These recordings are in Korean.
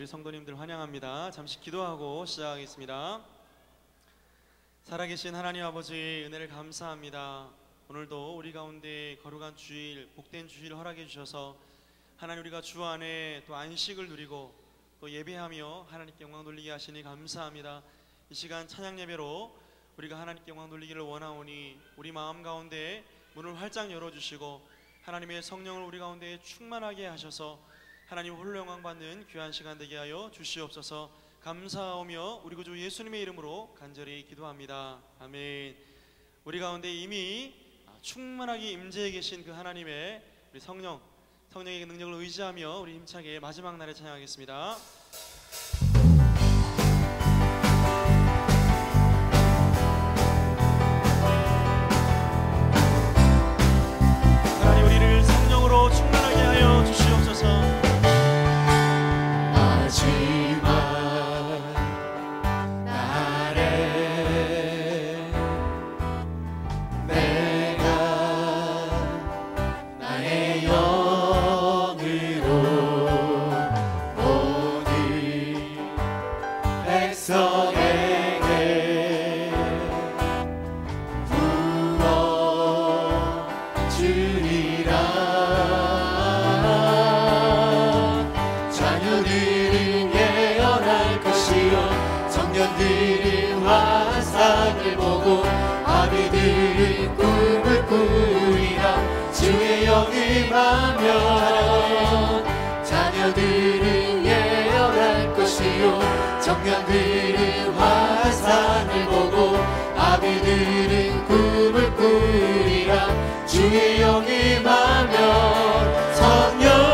우리 성도님들 환영합니다. 잠시 기도하고 시작하겠습니다. 살아계신 하나님 아버지, 은혜를 감사합니다. 오늘도 우리 가운데 거룩한 주일, 복된 주일 허락해 주셔서 하나님, 우리가 주 안에 또 안식을 누리고 또 예배하며 하나님께 영광 돌리게 하시니 감사합니다. 이 시간 찬양 예배로 우리가 하나님께 영광 돌리기를 원하오니 우리 마음 가운데 문을 활짝 열어주시고 하나님의 성령을 우리 가운데 충만하게 하셔서 하나님 홀로 영광 받는 귀한 시간 되게 하여 주시옵소서. 감사하오며 우리 구주 예수님의 이름으로 간절히 기도합니다. 아멘. 우리 가운데 이미 충만하게 임재해 계신 그 하나님의 우리 성령의 능력을 의지하며 우리 힘차게 마지막 날에 찬양하겠습니다. 하나님, 우리를 성령으로 충만하게 하여 주시옵소서. 화상을 보고 아비들은 꿈을 꾸리라. 주의 영이 임하면 자녀들은 예언할 것이요 청년들은 화상을 보고 아비들은 꿈을 꾸리라. 주의 영이 임하면 성령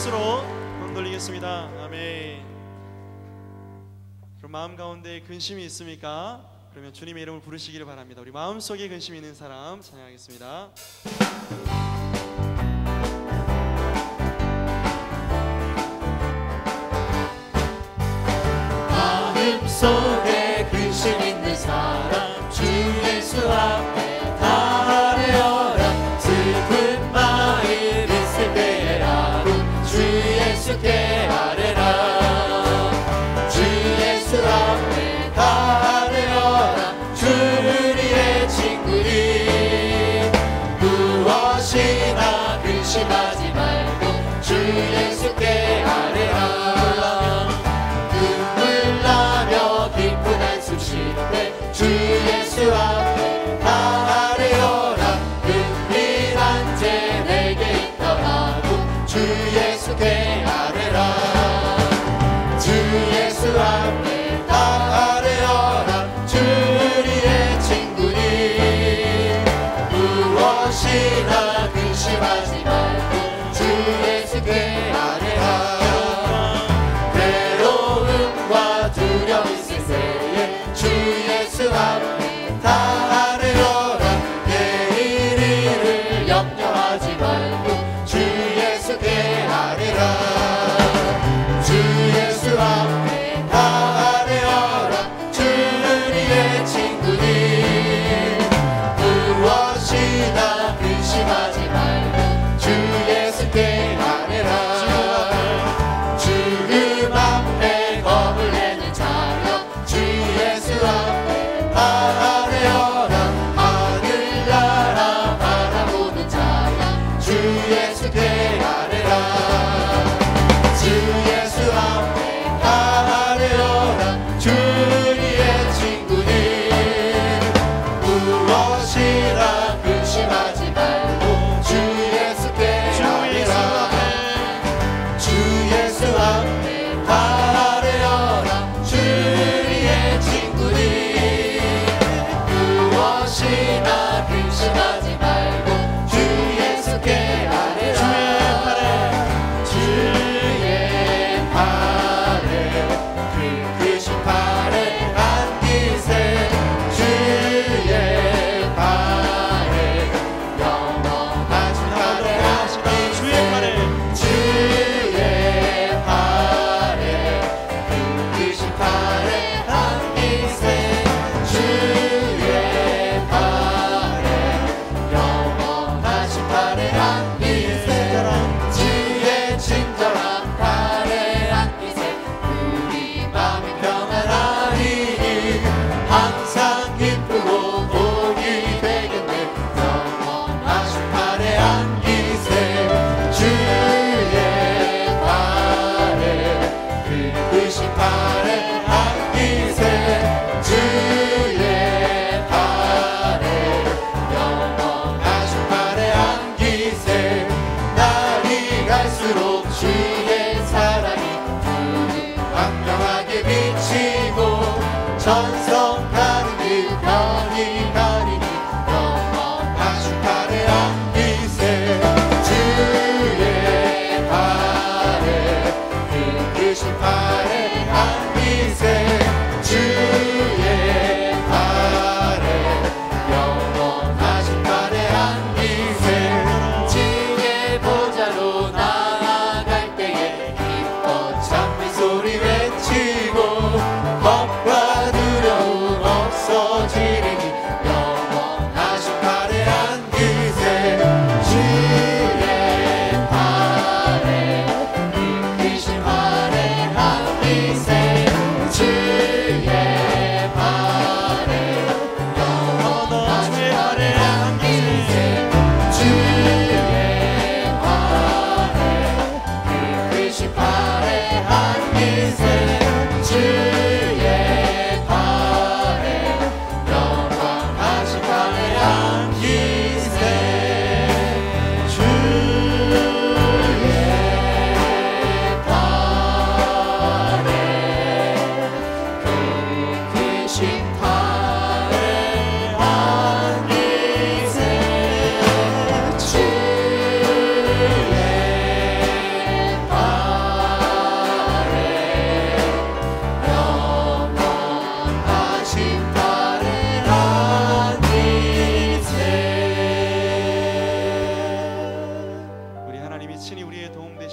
박수로 돌리겠습니다. 아멘. 그럼 마음 가운데 근심이 있습니까? 그러면 주님의 이름을 부르시기를 바랍니다. 우리 마음속에 근심이 있는 사람 찬양하겠습니다. 마음속에 근심 있는 사람 주 예수 앞에 다 아뢰어라. 슬픈 마음 있을 때라도 주 예수께 아뢰라. 주 예수 앞에 다 아뢰어라. 주 우리의 친구니 무엇이나 근심하지 말고 주 예수께 아뢰라. 깊은 한숨 쉴 때 주 예수 앞에 다 아뢰어라. 은밀한 죄 내게 있더라도 주 예수께 아뢰라. 주 예수 앞에 다 아뢰어라. 주 우리의 친구니 무엇이나 근심하지 말고 주 예수께 아뢰라. 괴로움과 두려움 주 예수 앞에 다 아뢰어라. 내일 일을 염려하지 말고 주 예수께 아뢰라. 주 예수 앞에 다 아뢰어라. 주 우리의 친구니 무엇이나 근심하지 말고 주 예수께 아뢰라. 주님 앞에 겁을 내는 자여 주 예수 앞에 다 아뢰어라. 하늘나라 바라보는 자야 주 예수께 아뢰라. 주 예수 앞에 다 아뢰어라. 주 우리의 친구니 무엇이나 근심하지 말고 주 예수께 아뢰라. 주 예수 앞에 다 아뢰어라. 주 우리의 친구니 무엇이나 근심하지 말고 주 예수께 아뢰라. 주의 팔에 그 크신 팔에 안기세. 주의 팔에 영원한 팔에 안기세. 주의 팔에 주의 팔에 그 크신 팔에 안기세. 주의 팔에 영원하신 팔에 안기세. 주의 친절한 팔에 안기세. 우리 마음이 평안하리니 항상 기쁘고 복이 되겠네. 영원하신 팔에 안기세. 주의 팔에 그 크신 팔에 안기세. 주의 팔에 영원하신 팔에 안기세. 날이 갈수록 주의 사랑이 광명하게 비치고 전성하는 그 별이 가리니 영원하신 팔에 안기세. 주의 팔에 그 크신 팔에 안기세. 주의 팔에 영원하신 팔에 안기세. 주의 보좌로 나아갈 때에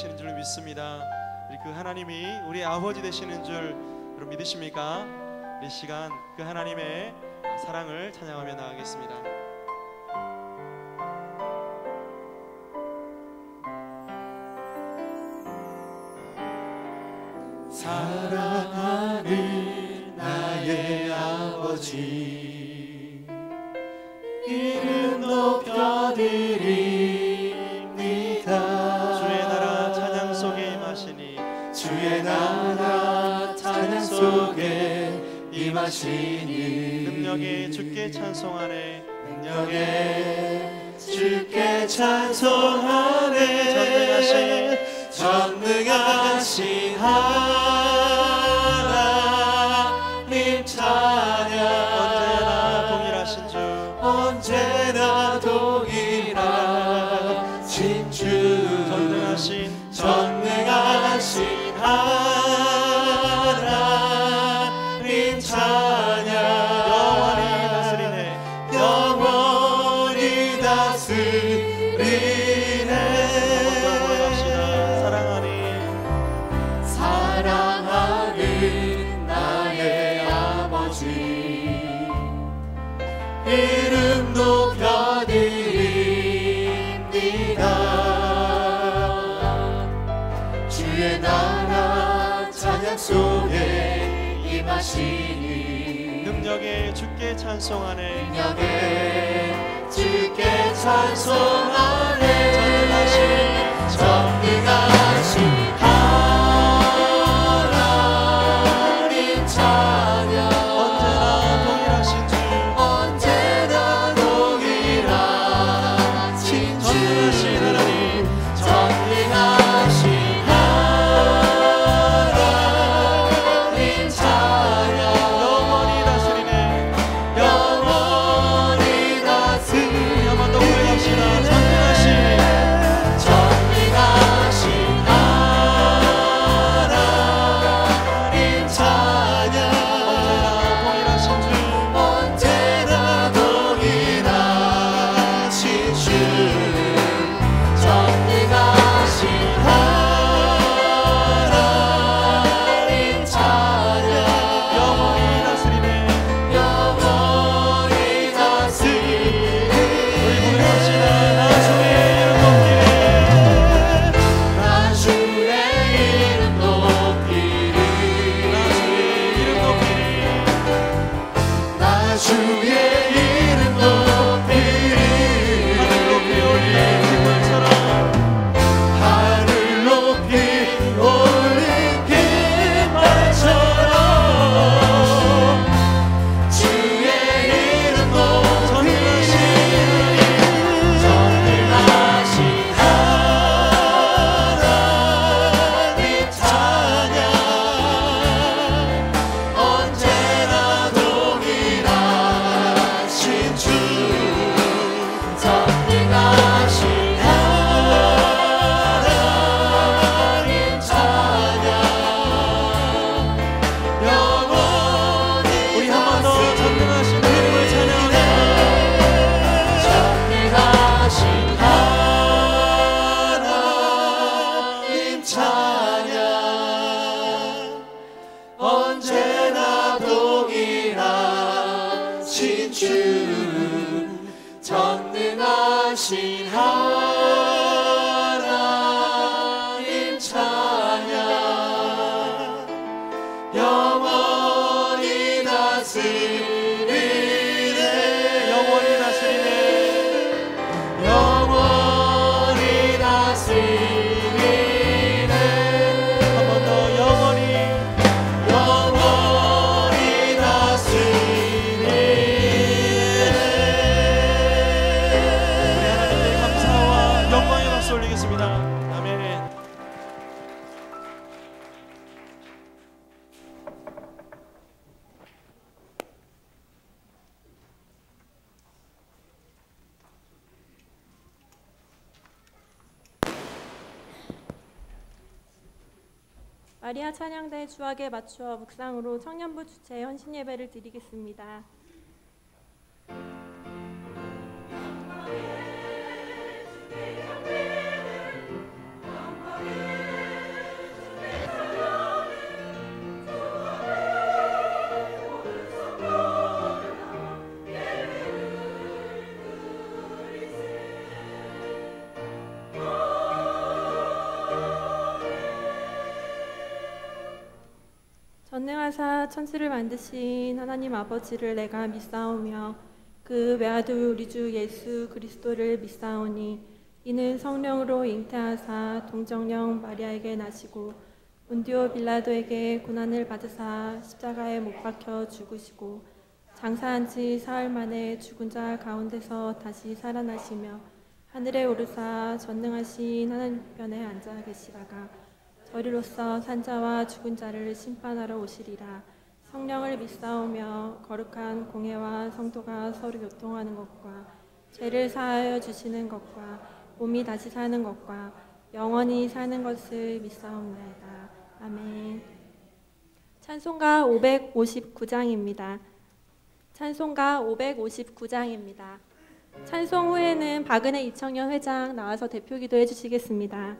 되시는 줄 믿습니다. 우리 그 하나님이 우리 아버지 되시는 줄 여러분 믿으십니까? 이 시간 그 하나님의 사랑을 찬양하며 나가겠습니다. 사랑하는 나의 아버지, 이름 높여드립니다. 주의 나라 찬양 속에 임하시니, 주의 나라 찬양 속에 임하시니, 능력에 주께 찬송하네, 능력에 주께 찬송하네. 전능하신 하나님 찬양. 언제나 동일하신 주, 언제나 동일하신 주, 전능하신 하나님 찬양. 영원히 다스리네, 영원히 다스리네. 사랑하는 나의 아버지, 이름 높여드립니다. 주의 나라 찬양 속에 임하시니, 능력에 주께 찬송하네, 능력에 주께 찬송하네. 전능하신 하나님 찬양. 언제나 동일하신 주, 언제나 동일하신 주, 전능하신 하나님, 전능하신 하나님 찬양. 영원히 다스리네, 영원히 다스리네. 한번 더 고백합시다. 전능하신 하나님 찬양. 언제나 동일하신 주, 전능하신 하나님 찬양. 영원히 다스리네. 영원히 다스리네. 우리 고백합시다. 나 주의 이름 높이네, 나 주의 이름 높이리. 나 주의 이름 높이네. 나 주의 이름 높이리. 하늘 높이 올린 깃발처럼, 하늘 높이 올린 깃발처럼 주의 이름 높이리. 전능하신 하나님 찬양. 언제나 동일하신 주, 전능하신 하나님 찬양. 영원히 우리 한 번 더 전능하신 이름을 찬양하며 전능하신 하나님 찬양. 언제나 동일하신 주, 전능하신 하나님 찬양. 영원히 다스리네. 영원히 다스리네. 영원히 다스리네. 한 번 더 영원히, 영원히 다스리네. 우리 하나님께 감사와 영광의 박수 올리겠습니다. 아멘. 마리아 찬양대 주악에 맞추어 묵상으로 청년부 주최 헌신 예배를 드리겠습니다. 영광의 전능하사 천지를 만드신 하나님 아버지를 내가 믿사오며 그 외아들 우리 주 예수 그리스도를 믿사오니 이는 성령으로 잉태하사 동정령 마리아에게 나시고 본디오 빌라도에게 고난을 받으사 십자가에 못 박혀 죽으시고 장사한 지 사흘 만에 죽은 자 가운데서 다시 살아나시며 하늘에 오르사 전능하신 하나님 편에 앉아 계시다가 저리로서 산자와 죽은 자를 심판하러 오시리라. 성령을 믿사오며 거룩한 공회와 성도가 서로 교통하는 것과 죄를 사하여 주시는 것과 몸이 다시 사는 것과 영원히 사는 것을 믿사옵나이다. 아멘. 찬송가 559장입니다. 찬송가 559장입니다. 찬송 후에는 박은혜 이청영 회장 나와서 대표 기도해 주시겠습니다.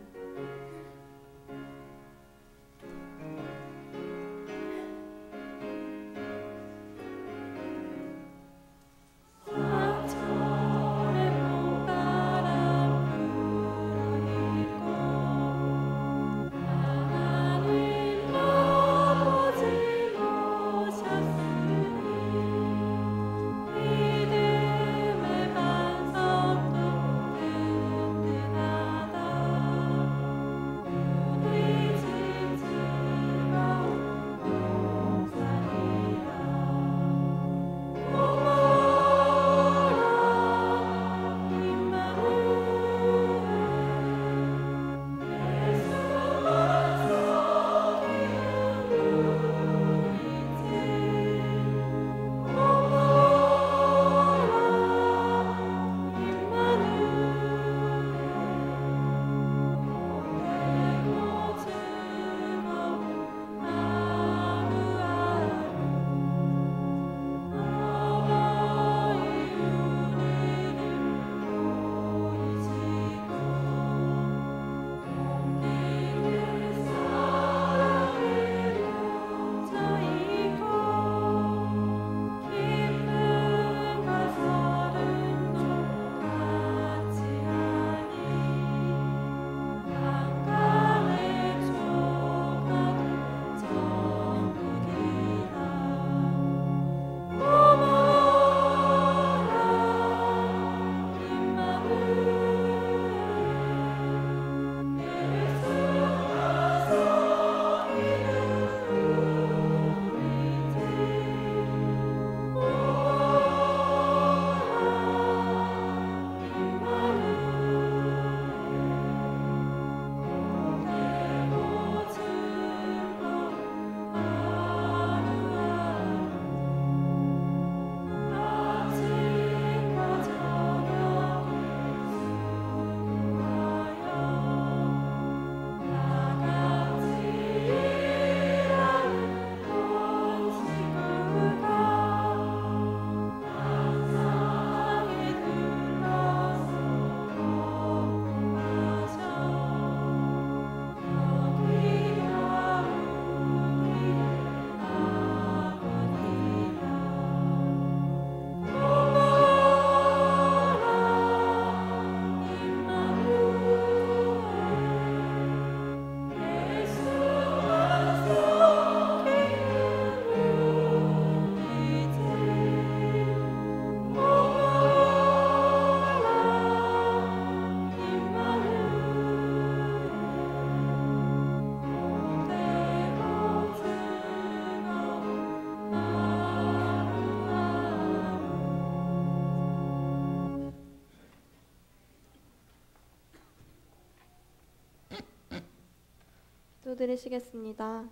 기도드리시겠습니다.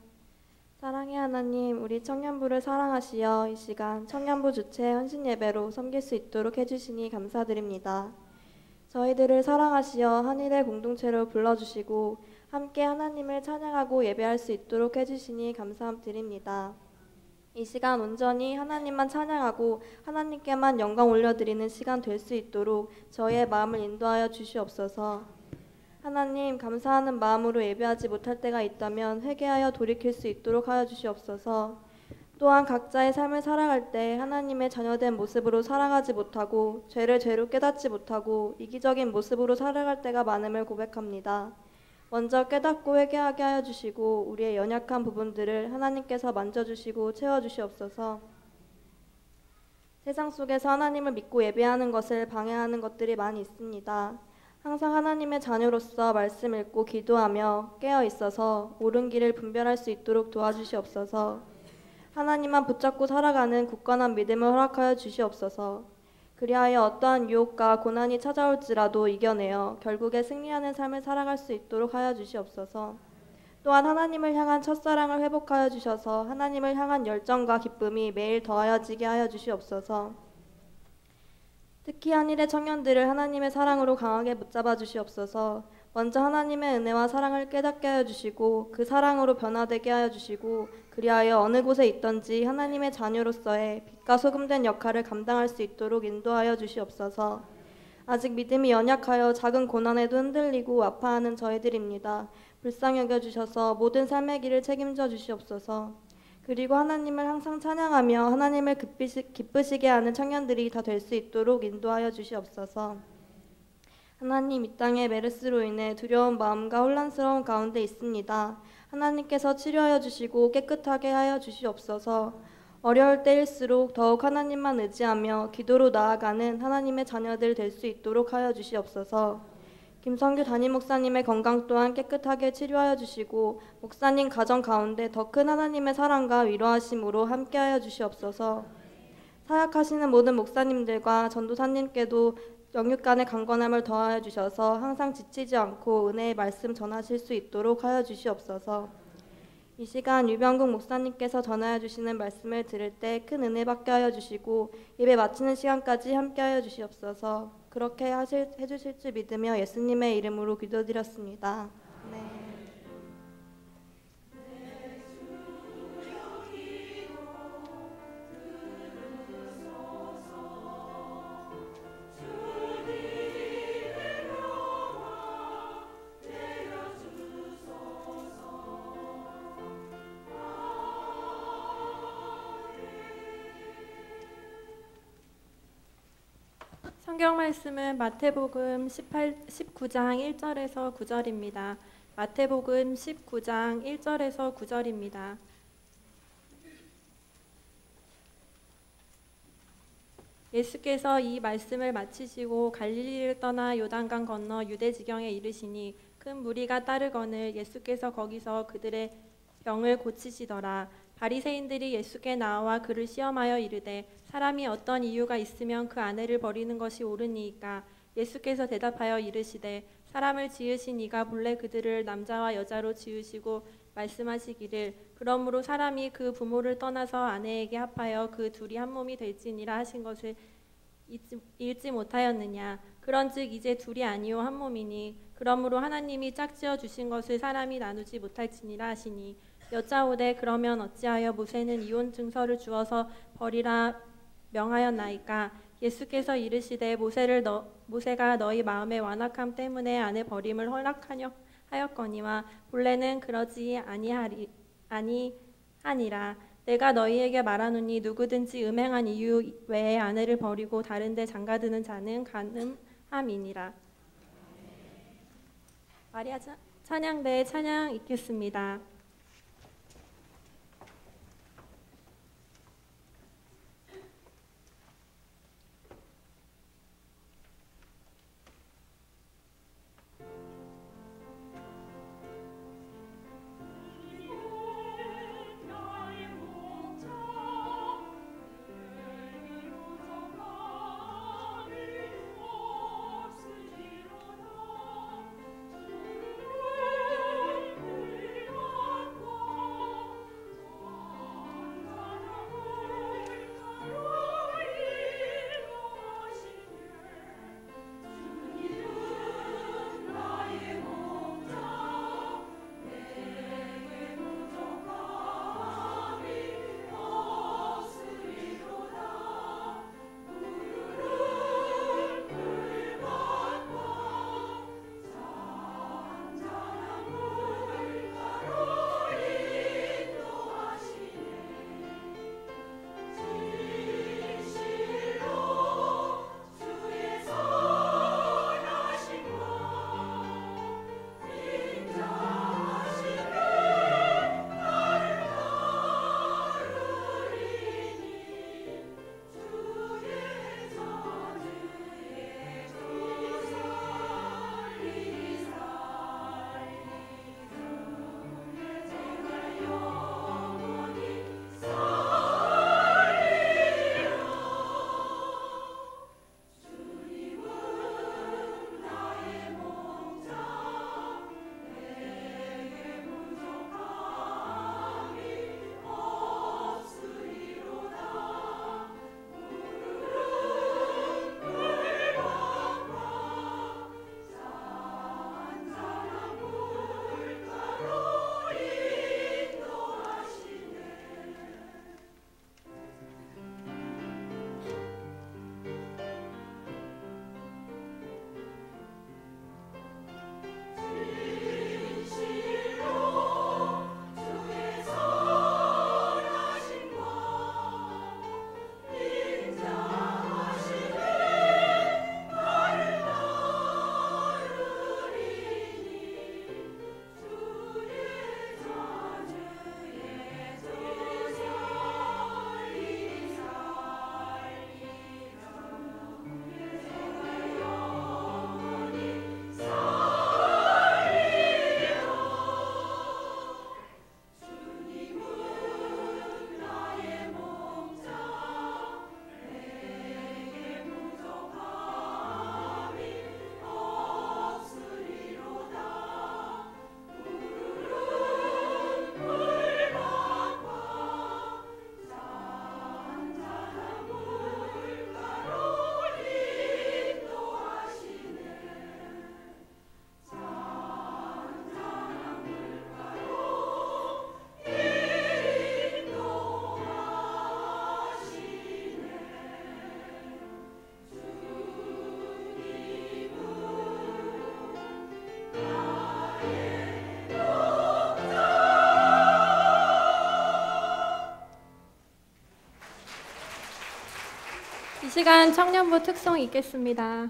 사랑의 하나님, 우리 청년부를 사랑하시어 이 시간 청년부 주최 헌신 예배로 섬길 수 있도록 해주시니 감사드립니다. 저희들을 사랑하시어 한일의 공동체로 불러주시고 함께 하나님을 찬양하고 예배할 수 있도록 해주시니 감사드립니다. 이 시간 온전히 하나님만 찬양하고 하나님께만 영광 올려드리는 시간 될 수 있도록 저희의 마음을 인도하여 주시옵소서. 하나님, 감사하는 마음으로 예배하지 못할 때가 있다면 회개하여 돌이킬 수 있도록 하여 주시옵소서. 또한 각자의 삶을 살아갈 때 하나님의 자녀된 모습으로 살아가지 못하고 죄를 죄로 깨닫지 못하고 이기적인 모습으로 살아갈 때가 많음을 고백합니다. 먼저 깨닫고 회개하게 하여 주시고 우리의 연약한 부분들을 하나님께서 만져주시고 채워주시옵소서. 세상 속에서 하나님을 믿고 예배하는 것을 방해하는 것들이 많이 있습니다. 항상 하나님의 자녀로서 말씀 읽고 기도하며 깨어 있어서 옳은 길을 분별할 수 있도록 도와주시옵소서. 하나님만 붙잡고 살아가는 굳건한 믿음을 허락하여 주시옵소서. 그리하여 어떠한 유혹과 고난이 찾아올지라도 이겨내어 결국에 승리하는 삶을 살아갈 수 있도록 하여 주시옵소서. 또한 하나님을 향한 첫사랑을 회복하여 주셔서 하나님을 향한 열정과 기쁨이 매일 더하여지게 하여 주시옵소서. 특히 한일의 청년들을 하나님의 사랑으로 강하게 붙잡아 주시옵소서. 먼저 하나님의 은혜와 사랑을 깨닫게 하여 주시고 그 사랑으로 변화되게 하여 주시고 그리하여 어느 곳에 있든지 하나님의 자녀로서의 빛과 소금된 역할을 감당할 수 있도록 인도하여 주시옵소서. 아직 믿음이 연약하여 작은 고난에도 흔들리고 아파하는 저희들입니다. 불쌍히 여겨주셔서 모든 삶의 길을 책임져 주시옵소서. 그리고 하나님을 항상 찬양하며 하나님을 기쁘시게 하는 청년들이 다 될 수 있도록 인도하여 주시옵소서. 하나님, 이 땅에 메르스로 인해 두려운 마음과 혼란스러운 가운데 있습니다. 하나님께서 치료하여 주시고 깨끗하게 하여 주시옵소서. 어려울 때일수록 더욱 하나님만 의지하며 기도로 나아가는 하나님의 자녀들 될 수 있도록 하여 주시옵소서. 김성규 담임 목사님의 건강 또한 깨끗하게 치료하여 주시고 목사님 가정 가운데 더 큰 하나님의 사랑과 위로하심으로 함께하여 주시옵소서. 사역하시는 모든 목사님들과 전도사님께도 영육 간의 강건함을 더하여 주셔서 항상 지치지 않고 은혜의 말씀 전하실 수 있도록 하여 주시옵소서. 이 시간 유병국 목사님께서 전하여 주시는 말씀을 들을 때 큰 은혜 받게 하여 주시고 예배 마치는 시간까지 함께 하여 주시옵소서. 그렇게 해주실 줄 믿으며 예수님의 이름으로 기도드렸습니다. 아멘. 성경 말씀은 마태복음 19장 1절에서 9절입니다. 마태복음 19장 1절에서 9절입니다. 예수께서 이 말씀을 마치시고 갈릴리를 떠나 요단강 건너 유대 지경에 이르시니 큰 무리가 따르거늘 예수께서 거기서 그들의 병을 고치시더라. 바리새인들이 예수께 나와 그를 시험하여 이르되 사람이 어떤 이유가 있으면 그 아내를 버리는 것이 옳으니이까? 예수께서 대답하여 이르시되 사람을 지으신 이가 본래 그들을 남자와 여자로 지으시고 말씀하시기를 그러므로 사람이 그 부모를 떠나서 아내에게 합하여 그 둘이 한 몸이 될지니라 하신 것을 읽지 못하였느냐? 그런즉 이제 둘이 아니요 한 몸이니 그러므로 하나님이 짝지어 주신 것을 사람이 나누지 못할지니라 하시니 여짜오되 그러면 어찌하여 모세는 이혼 증서를 주어서 버리라 명하였나이까? 예수께서 이르시되 모세가 너희 마음의 완악함 때문에 아내 버림을 허락하였거니와 본래는 그러지 아니하니라. 내가 너희에게 말하노니 누구든지 음행한 이유 외에 아내를 버리고 다른 데 장가드는 자는 간음함이니라. 마리아 찬양대에 찬양 읽겠습니다. 시간 청년부 특송 있겠습니다.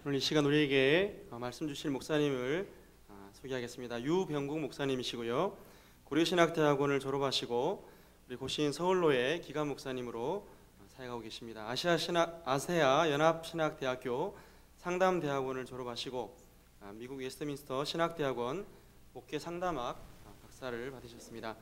오늘 이 시간 우리에게 말씀 주실 목사님을 소개하겠습니다. 유병국 목사님이시고요. 고려신학대학원을 졸업하시고 우리 고신 서울로의 기감 목사님으로 사역하고 계십니다. 아세아 연합신학대학교 상담대학원을 졸업하시고 미국 웨스트민스터 신학대학원 목회 상담학 박사를 받으셨습니다.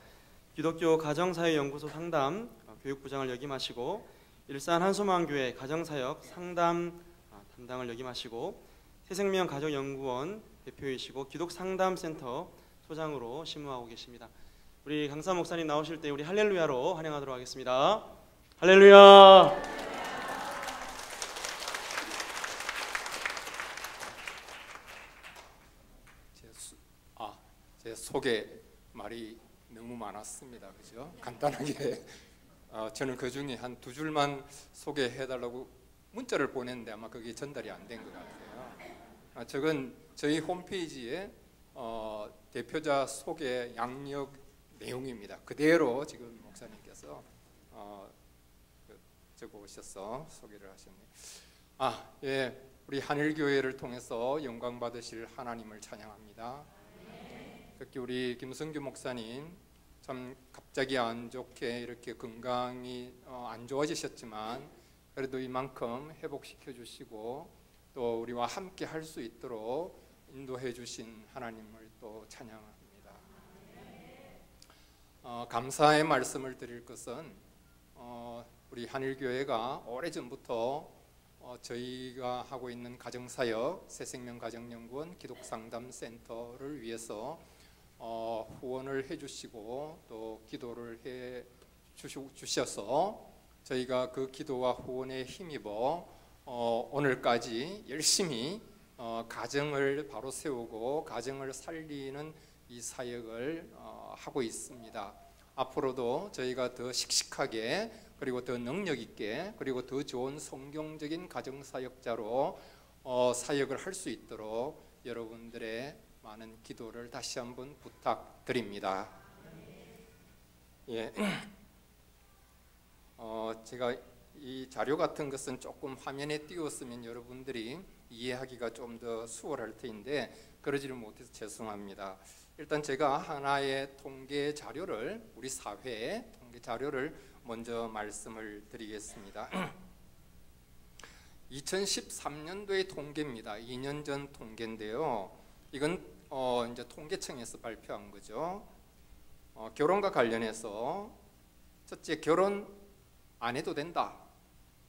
기독교 가정사회연구소 상담 교육부장을 역임하시고 일산 한소망교회 가정사역 상담 담당을 역임하시고 새생명 가족연구원 대표이시고 기독상담센터 소장으로 심무하고 계십니다. 우리 강사 목사님 나오실 때 우리 할렐루야로 환영하도록 하겠습니다. 할렐루야. 제 소개 말이 너무 많았습니다. 그죠? 간단하게 저는 그 중에 한 두 줄만 소개해달라고 문자를 보냈는데 아마 그게 전달이 안 된 것 같아요. 저건 저희 홈페이지에 대표자 소개 양력 내용입니다. 그대로 지금 목사님께서 적어 오셔서 소개를 하셨네요. 예, 우리 한일교회를 통해서 영광 받으실 하나님을 찬양합니다. 특히 우리 김성규 목사님 참 갑자기 안 좋게 이렇게 건강이 안 좋아지셨지만 그래도 이만큼 회복시켜 주시고 또 우리와 함께 할 수 있도록 인도해 주신 하나님을 또 찬양합니다. 감사의 말씀을 드릴 것은 우리 한일교회가 오래전부터 저희가 하고 있는 가정사역 새생명가정연구원 기독상담센터를 위해서 후원을 해주시고 또 기도를 해 주셔서 저희가 그 기도와 후원에 힘입어 오늘까지 열심히 가정을 바로 세우고 가정을 살리는 이 사역을 하고 있습니다. 앞으로도 저희가 더 씩씩하게 그리고 더 능력 있게 그리고 더 좋은 성경적인 가정사역자로 사역을 할 수 있도록 여러분들의 많은 기도를 다시 한번 부탁드립니다. 예. 제가 이 자료 같은 것은 조금 화면에 띄웠으면 여러분들이 이해하기가 좀 더 수월할 텐데 그러지를 못해서 죄송합니다. 일단 제가 하나의 통계 자료를 우리 사회의 통계 자료를 먼저 말씀을 드리겠습니다. 2013년도의 통계입니다. 2년 전 통계인데요. 이건 이제 통계청에서 발표한 거죠. 결혼과 관련해서 첫째, 결혼 안 해도 된다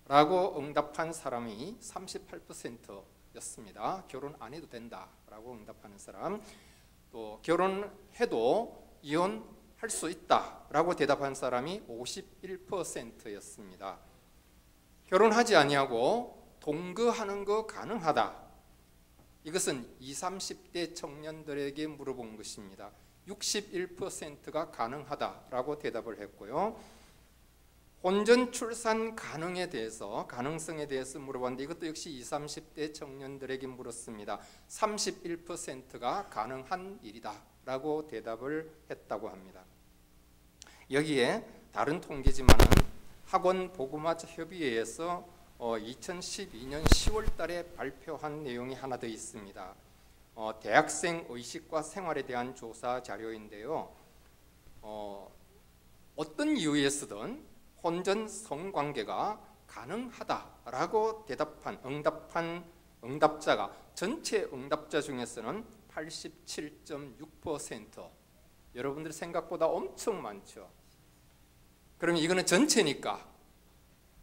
라고 응답한 사람이 38%였습니다. 결혼 안 해도 된다 라고 응답하는 사람. 또 결혼해도 이혼할 수 있다 라고 대답한 사람이 51%였습니다. 결혼하지 아니하고 동거하는 거 가능하다. 이것은 20, 30대 청년들에게 물어본 것입니다. 61%가 가능하다라고 대답을 했고요. 혼전 출산 가능성에 대해서 물어봤는데 이것도 역시 20, 30대 청년들에게 물었습니다. 31%가 가능한 일이다라고 대답을 했다고 합니다. 여기에 다른 통계지만은 학원 복음화 협의회에서 2012년 10월 달에 발표한 내용이 하나 더 있습니다. 대학생 의식과 생활에 대한 조사 자료인데요. 어떤 이유에서든 혼전 성관계가 가능하다라고 응답한 응답자가 전체 응답자 중에서는 87.6%. 여러분들 생각보다 엄청 많죠. 그러면 이거는 전체니까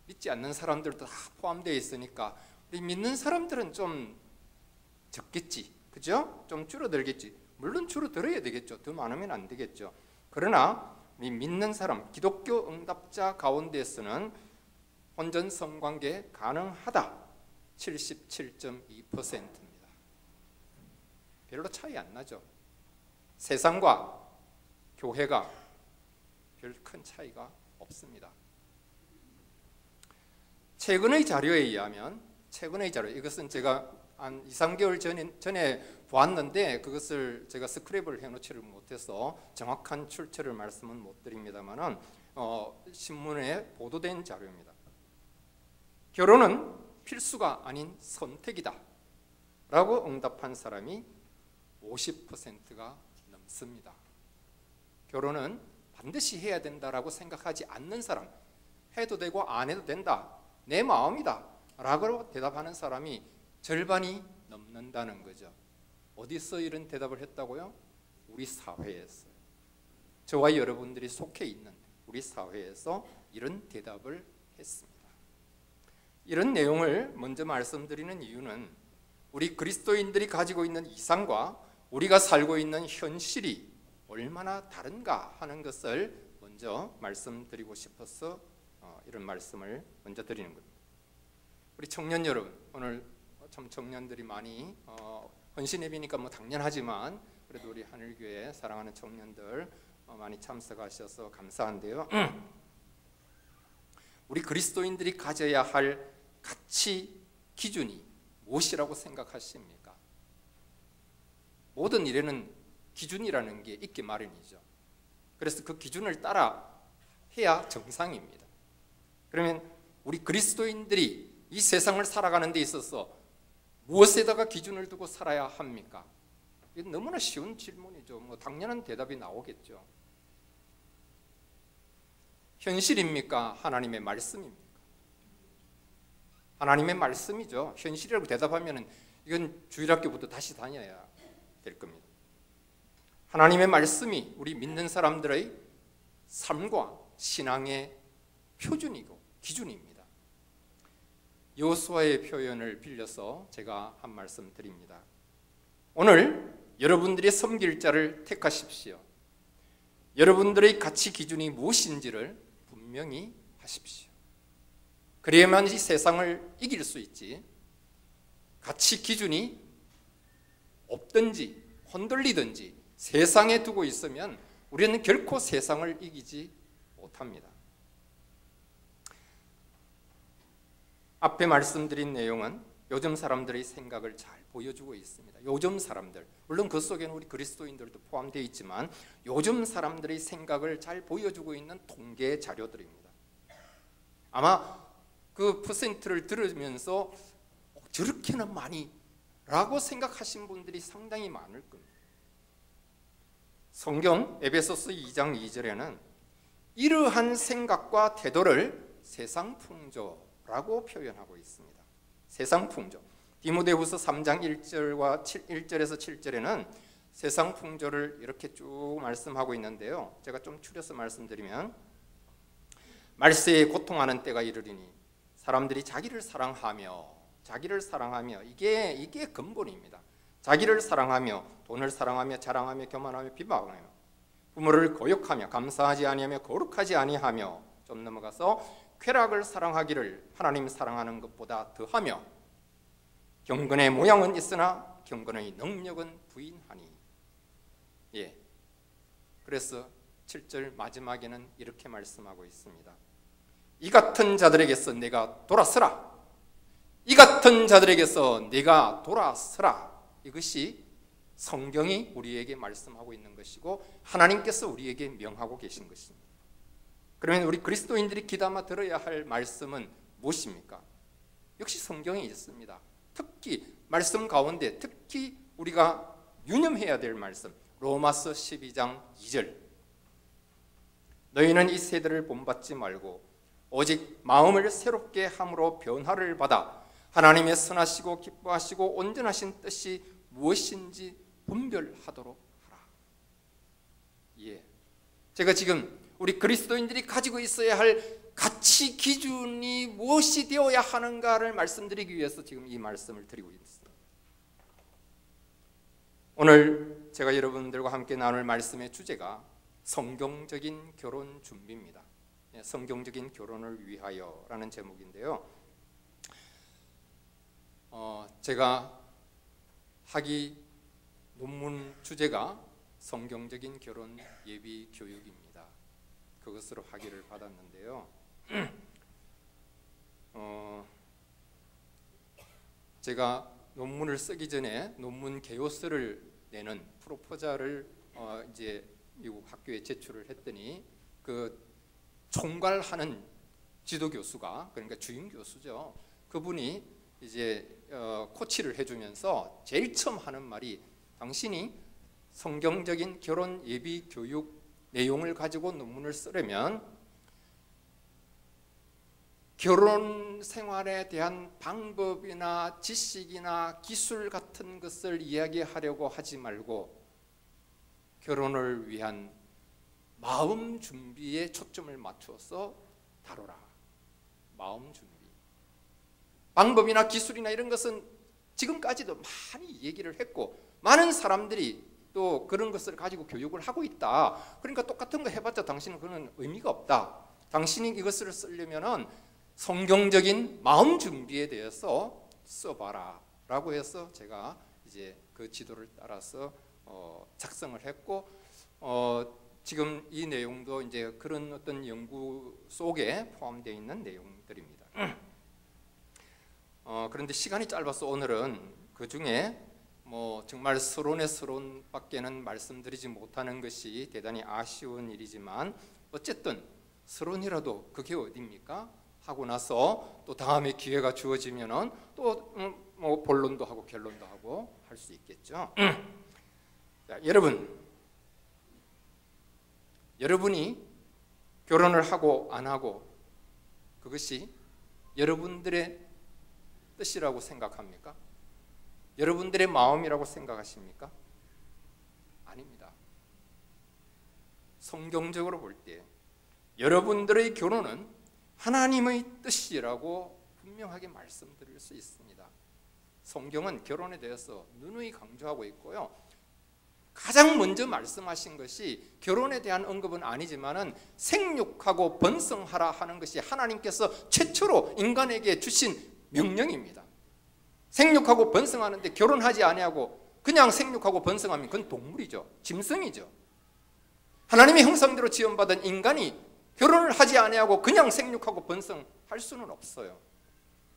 믿지 않는 사람들도 다 포함되어 있으니까 우리 믿는 사람들은 좀 적겠지, 그죠? 좀 줄어들겠지. 물론 줄어들어야 되겠죠. 더 많으면 안 되겠죠. 그러나 우리 믿는 사람, 기독교 응답자 가운데서는 혼전 성관계 가능하다 77.2%입니다. 별로 차이 안 나죠. 세상과 교회가 별 큰 차이가 없습니다. 최근의 자료에 의하면 이것은 제가 한 2, 3개월 전에 보았는데 그것을 제가 스크랩을 해놓지를 못해서 정확한 출처를 말씀은 못 드립니다만은 신문에 보도된 자료입니다. 결혼은 필수가 아닌 선택이다 라고 응답한 사람이 50%가 넘습니다. 결혼은 반드시 해야 된다라고 생각하지 않는 사람, 해도 되고 안 해도 된다, 내 마음이다 라고 대답하는 사람이 절반이 넘는다는 거죠. 어디서 이런 대답을 했다고요? 우리 사회에서. 저와 여러분들이 속해 있는 우리 사회에서 이런 대답을 했습니다. 이런 내용을 먼저 말씀드리는 이유는 우리 그리스도인들이 가지고 있는 이상과 우리가 살고 있는 현실이 얼마나 다른가 하는 것을 먼저 말씀드리고 싶어서 이런 말씀을 먼저 드리는 겁니다. 우리 청년 여러분, 오늘 참 청년들이 많이 헌신예배니까 뭐 당연하지만 그래도 우리 하늘교회 사랑하는 청년들 많이 참석하셔서 감사한데요. 우리 그리스도인들이 가져야 할 가치 기준이 무엇이라고 생각하십니까? 모든 일에는 기준이라는 게 있기 마련이죠. 그래서 그 기준을 따라 해야 정상입니다. 그러면 우리 그리스도인들이 이 세상을 살아가는 데 있어서 무엇에다가 기준을 두고 살아야 합니까? 이게 너무나 쉬운 질문이죠. 뭐 당연한 대답이 나오겠죠. 현실입니까? 하나님의 말씀입니까? 하나님의 말씀이죠. 현실이라고 대답하면 이건 주일학교부터 다시 다녀야 될 겁니다. 하나님의 말씀이 우리 믿는 사람들의 삶과 신앙의 표준이고 기준입니다. 여호수아의 표현을 빌려서 제가 한 말씀 드립니다. 오늘 여러분들이 섬길 자를 택하십시오. 여러분들의 가치 기준이 무엇인지를 분명히 하십시오. 그래야만 이 세상을 이길 수 있지, 가치 기준이 없든지 흔들리든지 세상에 두고 있으면 우리는 결코 세상을 이기지 못합니다. 앞에 말씀드린 내용은 요즘 사람들의 생각을 잘 보여주고 있습니다. 요즘 사람들, 물론 그 속에는 우리 그리스도인들도 포함되어 있지만 요즘 사람들의 생각을 잘 보여주고 있는 통계 자료들입니다. 아마 그 퍼센트를 들으면서 저렇게는 많이 라고 생각하신 분들이 상당히 많을 겁니다. 성경 에베소서 2장 2절에는 이러한 생각과 태도를 세상 풍조라고 표현하고 있습니다. 세상 풍조. 디모데후서 3장 1절에서 7절에는 세상 풍조를 이렇게 쭉 말씀하고 있는데요. 제가 좀 추려서 말씀드리면, 말세에 고통하는 때가 이르리니 사람들이 자기를 사랑하며 이게 근본입니다. 자기를 사랑하며 돈을 사랑하며 자랑하며 교만하며 비방하며 부모를 거역하며 감사하지 아니하며 거룩하지 아니하며, 좀 넘어가서 쾌락을 사랑하기를 하나님 사랑하는 것보다 더하며 경건의 모양은 있으나 경건의 능력은 부인하니. 그래서 7절 마지막에는 이렇게 말씀하고 있습니다. 이 같은 자들에게서 내가 돌아서라. 이 같은 자들에게서 내가 돌아서라. 이것이 성경이 우리에게 말씀하고 있는 것이고 하나님께서 우리에게 명하고 계신 것입니다. 그러면 우리 그리스도인들이 귀담아 들어야 할 말씀은 무엇입니까? 역시 성경에 있습니다. 특히 말씀 가운데 특히 우리가 유념해야 될 말씀, 로마서 12장 2절. 너희는 이 세대를 본받지 말고 오직 마음을 새롭게 함으로 변화를 받아 하나님의 선하시고 기뻐하시고 온전하신 뜻이 무엇인지 분별하도록 하라. 제가 지금 우리 그리스도인들이 가지고 있어야 할 가치 기준이 무엇이 되어야 하는가를 말씀드리기 위해서 지금 이 말씀을 드리고 있습니다. 오늘 제가 여러분들과 함께 나눌 말씀의 주제가 성경적인 결혼 준비입니다. 성경적인 결혼을 위하여라는 제목인데요. 제가 학위 논문 주제가 성경적인 결혼 예비 교육입니다. 그것으로 학위를 받았는데요. 제가 논문을 쓰기 전에 논문 개요서를 내는 프로포자를 이제 미국 학교에 제출을 했더니 그 총괄하는 지도 교수가, 그러니까 주임 교수죠. 그분이 이제 코치를 해주면서 제일 처음 하는 말이, 당신이 성경적인 결혼 예비 교육 내용을 가지고 논문을 쓰려면 결혼 생활에 대한 방법이나 지식이나 기술 같은 것을 이야기하려고 하지 말고 결혼을 위한 마음 준비에 초점을 맞춰서 다뤄라. 마음 준비. 방법이나 기술이나 이런 것은 지금까지도 많이 얘기를 했고 많은 사람들이 또 그런 것을 가지고 교육을 하고 있다. 그러니까 똑같은 거 해봤자 당신은 그런 의미가 없다. 당신이 이것을 쓰려면은 성경적인 마음 준비에 대해서 써봐라 라고 해서 제가 이제 그 지도를 따라서 작성을 했고, 지금 이 내용도 이제 그런 어떤 연구 속에 포함되어 있는 내용들입니다. 그런데 시간이 짧아서 오늘은 그 중에 정말 서론의 서론밖에는 말씀드리지 못하는 것이 대단히 아쉬운 일이지만 어쨌든 서론이라도 그게 어디입니까? 하고 나서 또 다음에 기회가 주어지면은 또 본론도 하고 결론도 하고 할 수 있겠죠. 자, 여러분이 결혼을 하고 안 하고 그것이 여러분들의 뜻이라고 생각합니까? 여러분들의 마음이라고 생각하십니까? 아닙니다. 성경적으로 볼 때 여러분들의 결혼은 하나님의 뜻이라고 분명하게 말씀드릴 수 있습니다. 성경은 결혼에 대해서 누누이 강조하고 있고요. 가장 먼저 말씀하신 것이 결혼에 대한 언급은 아니지만은 생육하고 번성하라 하는 것이 하나님께서 최초로 인간에게 주신 명령입니다. 생육하고 번성하는데 결혼하지 아니하고 그냥 생육하고 번성하면 그건 동물이죠. 짐승이죠. 하나님의 형상대로 지음받은 인간이 결혼을 하지 아니하고 그냥 생육하고 번성할 수는 없어요.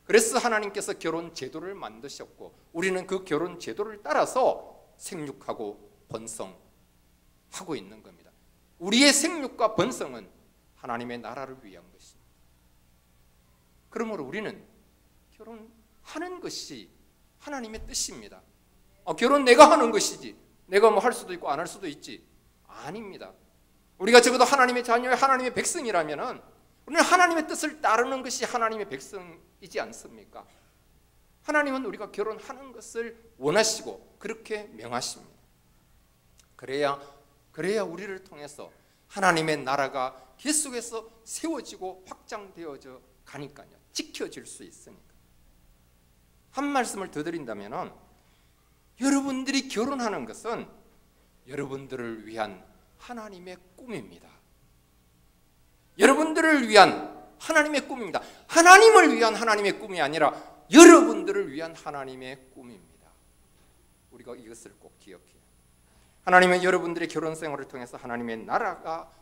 그래서 하나님께서 결혼 제도를 만드셨고 우리는 그 결혼 제도를 따라서 생육하고 번성하고 있는 겁니다. 우리의 생육과 번성은 하나님의 나라를 위한 것입니다. 그러므로 우리는 결혼하는 것이 하나님의 뜻입니다. 결혼 내가 하는 것이지 내가 할 수도 있고 안 할 수도 있지. 아닙니다. 우리가 적어도 하나님의 자녀의 하나님의 백성이라면 우리는 하나님의 뜻을 따르는 것이 하나님의 백성이지 않습니까? 하나님은 우리가 결혼하는 것을 원하시고 그렇게 명하십니다. 그래야 우리를 통해서 하나님의 나라가 계속해서 세워지고 확장되어져 가니까요. 지켜질 수 있으니까. 한 말씀을 더 드린다면 여러분들이 결혼하는 것은 여러분들을 위한 하나님의 꿈입니다. 여러분들을 위한 하나님의 꿈입니다. 하나님을 위한 하나님의 꿈이 아니라 여러분들을 위한 하나님의 꿈입니다. 우리가 이것을 꼭 기억해요. 하나님은 여러분들의 결혼 생활을 통해서 하나님의 나라가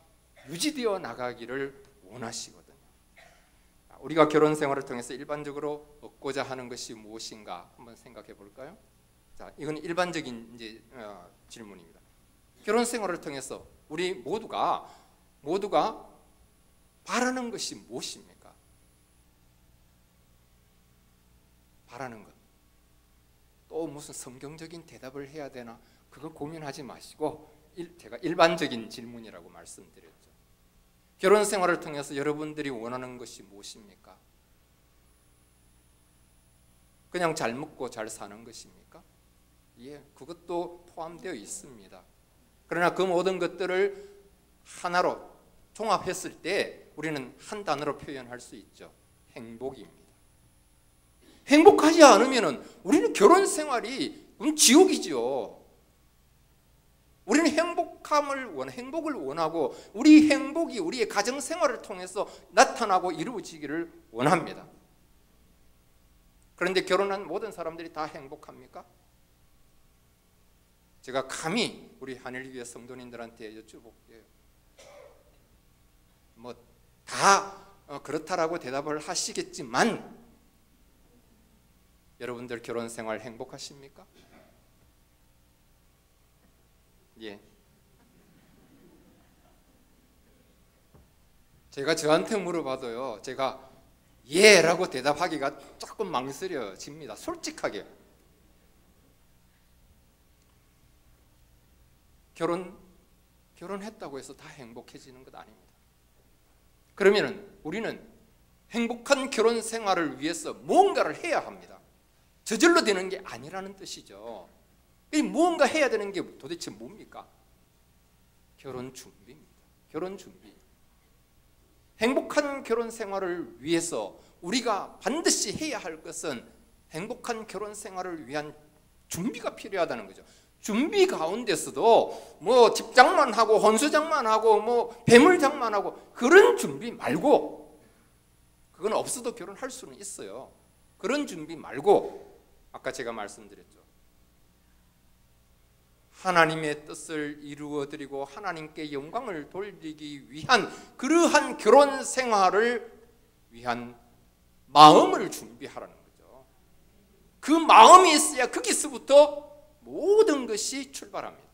유지되어 나가기를 원하시거든요. 우리가 결혼 생활을 통해서 일반적으로 얻고자 하는 것이 무엇인가 한번 생각해 볼까요? 자, 이건 일반적인 질문입니다. 결혼 생활을 통해서 우리 모두가 바라는 것이 무엇입니까? 바라는 것. 또 무슨 성경적인 대답을 해야 되나? 그거 고민하지 마시고 제가 일반적인 질문이라고 말씀드렸죠. 결혼 생활을 통해서 여러분들이 원하는 것이 무엇입니까? 그냥 잘 먹고 잘 사는 것입니까? 예, 그것도 포함되어 있습니다. 그러나 그 모든 것들을 하나로 종합했을 때 우리는 한 단어로 표현할 수 있죠. 행복입니다. 행복하지 않으면 우리는 결혼 생활이 지옥이죠. 우리는 행복을 원하고 우리 행복이 우리의 가정 생활을 통해서 나타나고 이루어지기를 원합니다. 그런데 결혼한 모든 사람들이 다 행복합니까? 제가 감히 우리 한일교회 성도님들한테 여쭤볼게요. 다 그렇다라고 대답을 하시겠지만 여러분들 결혼 생활 행복하십니까? 예. 제가 저한테 물어봐도요, 제가 예라고 대답하기가 조금 망설여집니다. 솔직하게. 결혼했다고 해서 다 행복해지는 것 아닙니다. 그러면 우리는 행복한 결혼 생활을 위해서 무언가를 해야 합니다. 저절로 되는 게 아니라는 뜻이죠. 이 무언가 해야 되는 게 도대체 뭡니까? 결혼 준비입니다. 결혼 준비. 행복한 결혼 생활을 위해서 우리가 반드시 해야 할 것은 행복한 결혼 생활을 위한 준비가 필요하다는 거죠. 준비 가운데서도 집장만 하고 혼수장만 하고 배물장만 하고 그런 준비 말고, 그건 없어도 결혼할 수는 있어요. 그런 준비 말고 아까 제가 말씀드렸죠. 하나님의 뜻을 이루어드리고 하나님께 영광을 돌리기 위한 그러한 결혼 생활을 위한 마음을 준비하라는 거죠. 그 마음이 있어야 거기서부터 모든 것이 출발합니다.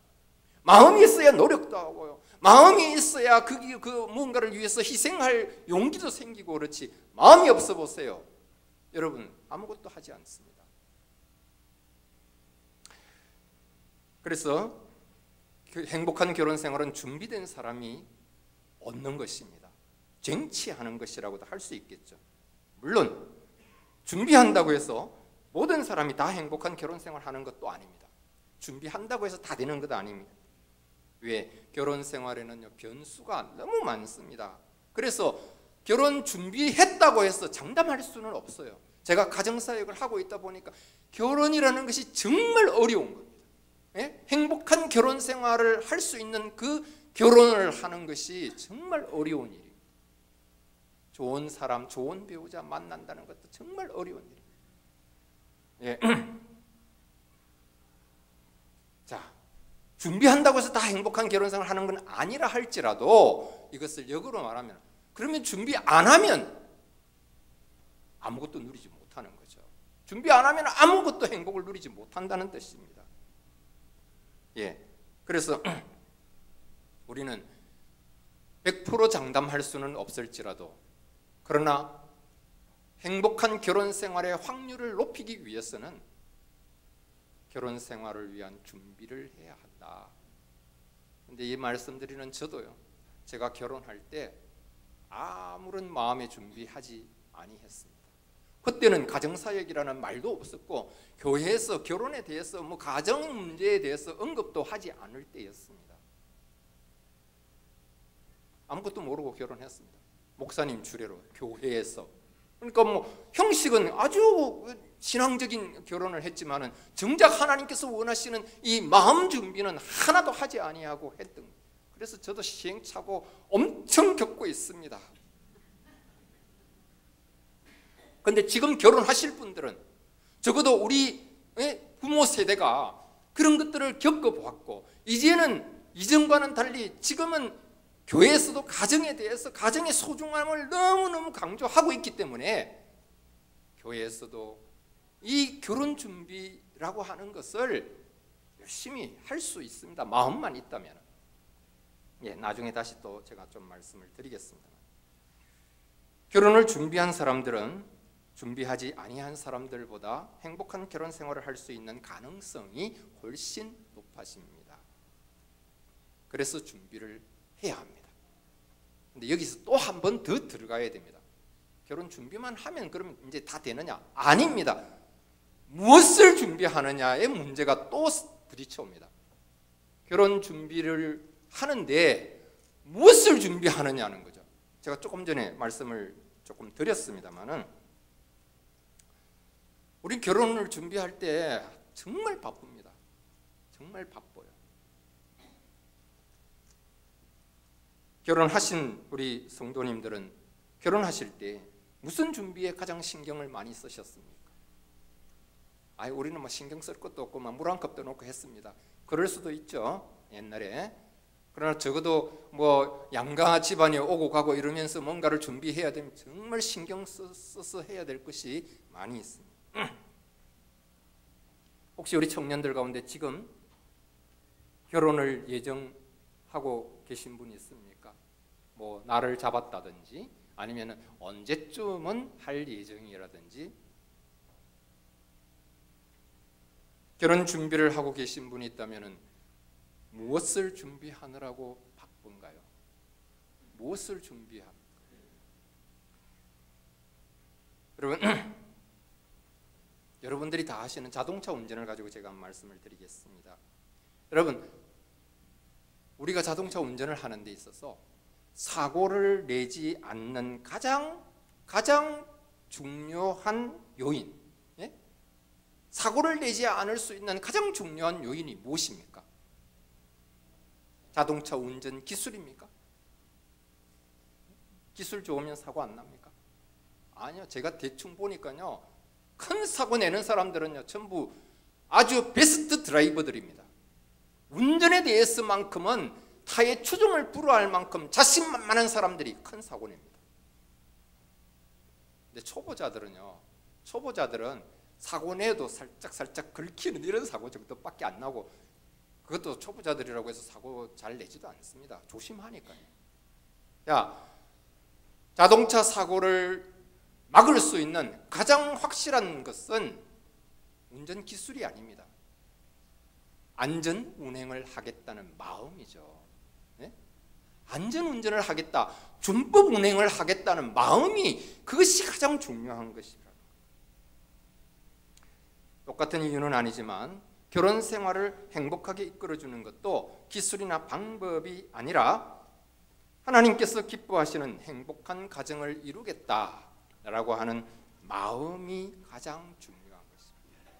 마음이 있어야 노력도 하고요. 마음이 있어야 그 무언가를 위해서 희생할 용기도 생기고 그렇지. 마음이 없어 보세요. 여러분 아무것도 하지 않습니다. 그래서 행복한 결혼 생활은 준비된 사람이 얻는 것입니다. 쟁취하는 것이라고도 할 수 있겠죠. 물론 준비한다고 해서 모든 사람이 다 행복한 결혼 생활 하는 것도 아닙니다. 준비한다고 해서 다 되는 것도 아닙니다. 왜? 결혼 생활에는요 변수가 너무 많습니다. 그래서 결혼 준비했다고 해서 장담할 수는 없어요. 제가 가정사역을 하고 있다 보니까 결혼이라는 것이 정말 어려운 겁니다. 예? 행복한 결혼 생활을 할 수 있는 그 결혼을 하는 것이 정말 어려운 일입니다. 좋은 사람, 좋은 배우자 만난다는 것도 정말 어려운 일입니다. 예. 자, 준비한다고 해서 다 행복한 결혼 생활을 하는 건 아니라 할지라도 이것을 역으로 말하면 그러면 준비 안 하면 아무것도 누리지 못하는 거죠. 준비 안 하면 아무것도 행복을 누리지 못한다는 뜻입니다. 예. 그래서 우리는 100% 장담할 수는 없을지라도 그러나 행복한 결혼 생활의 확률을 높이기 위해서는 결혼 생활을 위한 준비를 해야 한다. 근데 이 말씀드리는 저도요. 제가 결혼할 때 아무런 마음의 준비하지 아니했습니다. 그때는 가정사역이라는 말도 없었고 교회에서 결혼에 대해서 가정 문제에 대해서 언급도 하지 않을 때였습니다. 아무것도 모르고 결혼했습니다. 목사님 주례로 교회에서. 그러니까 형식은 아주 신앙적인 결혼을 했지만은 정작 하나님께서 원하시는 이 마음 준비는 하나도 하지 아니하고 했던 거예요. 그래서 저도 시행착오 엄청 겪고 있습니다. 그런데 지금 결혼하실 분들은 적어도 우리 부모 세대가 그런 것들을 겪어보았고 이제는 이전과는 달리 지금은 교회에서도 가정에 대해서 가정의 소중함을 너무너무 강조하고 있기 때문에 교회에서도 이 결혼 준비라고 하는 것을 열심히 할 수 있습니다. 마음만 있다면. 예, 나중에 다시 또 제가 좀 말씀을 드리겠습니다. 결혼을 준비한 사람들은 준비하지 아니한 사람들보다 행복한 결혼 생활을 할 수 있는 가능성이 훨씬 높아집니다. 그래서 준비를 해야 합니다. 근데 여기서 또 한 번 더 들어가야 됩니다. 결혼 준비만 하면 그러면 이제 다 되느냐? 아닙니다. 무엇을 준비하느냐의 문제가 또 부딪혀옵니다. 결혼 준비를 하는데 무엇을 준비하느냐는 거죠. 제가 조금 전에 말씀을 조금 드렸습니다만은 우리 결혼을 준비할 때 정말 바쁩니다. 정말 바빠요. 결혼하신 우리 성도님들은 결혼하실 때 무슨 준비에 가장 신경을 많이 쓰셨습니까? 우리는 신경 쓸 것도 없고 물 한 컵도 놓고 했습니다. 그럴 수도 있죠. 옛날에. 그러나 적어도 양가 집안이 오고 가고 이러면서 뭔가를 준비해야 되면 정말 신경 써서 해야 될 것이 많이 있습니다. 혹시 우리 청년들 가운데 지금 결혼을 예정하고 계신 분이 있습니까? 날을 잡았다든지 아니면 언제쯤은 할 예정이라든지 결혼 준비를 하고 계신 분이 있다면 무엇을 준비하느라고 바쁜가요? 무엇을 준비합니까? 여러분, 여러분들이 다 하시는 자동차 운전을 가지고 제가 말씀을 드리겠습니다. 여러분, 우리가 자동차 운전을 하는 데 있어서 사고를 내지 않는 가장 중요한 요인, 사고를 내지 않을 수 있는 가장 중요한 요인이 무엇입니까? 자동차 운전 기술입니까? 기술 좋으면 사고 안 납니까? 아니요. 제가 대충 보니까요, 큰 사고 내는 사람들은요 전부 아주 베스트 드라이버들입니다. 운전에 대해서만큼은 타의 추종을 불허할 만큼 자신만만한 사람들이 큰 사고 냅니다. 근데 초보자들은 사고 내도 살짝 긁히는 이런 사고 정도밖에 안 나고, 그것도 초보자들이라고 해서 사고 잘 내지도 않습니다. 조심하니까요. 자동차 사고를 막을 수 있는 가장 확실한 것은 운전 기술이 아닙니다. 안전 운행을 하겠다는 마음이죠. 네? 안전 운전을 하겠다, 준법 운행을 하겠다는 마음이, 그것이 가장 중요한 것이라. 똑같은 이유는 아니지만 결혼 생활을 행복하게 이끌어주는 것도 기술이나 방법이 아니라 하나님께서 기뻐하시는 행복한 가정을 이루겠다라고 하는 마음이 가장 중요한 것입니다.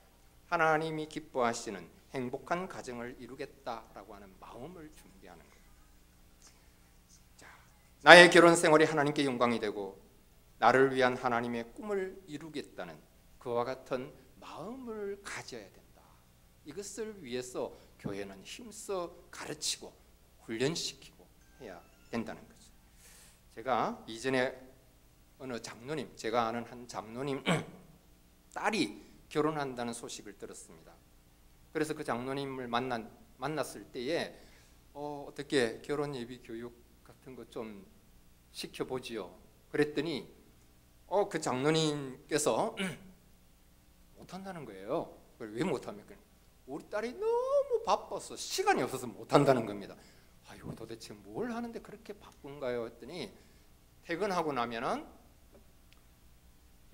하나님이 기뻐하시는 행복한 가정을 이루겠다라고 하는 마음을 준비하는 것. 나의 결혼 생활이 하나님께 영광이 되고 나를 위한 하나님의 꿈을 이루겠다는 그와 같은 마음을 가져야 된다. 이것을 위해서 교회는 힘써 가르치고 훈련시키고 해야 된다는 거죠. 제가 이전에 어느 장로님, 제가 아는 한 장로님 딸이 결혼한다는 소식을 들었습니다. 그래서 그 장로님을 만났을 때에 어떻게 결혼 예비 교육 같은 거 좀 시켜보지요. 그랬더니 그 장로님께서 못한다는 거예요. 왜 못합니까? 우리 딸이 너무 바빠서 시간이 없어서 못한다는 겁니다. 아유, 도대체 뭘 하는데 그렇게 바쁜가요? 했더니 퇴근하고 나면은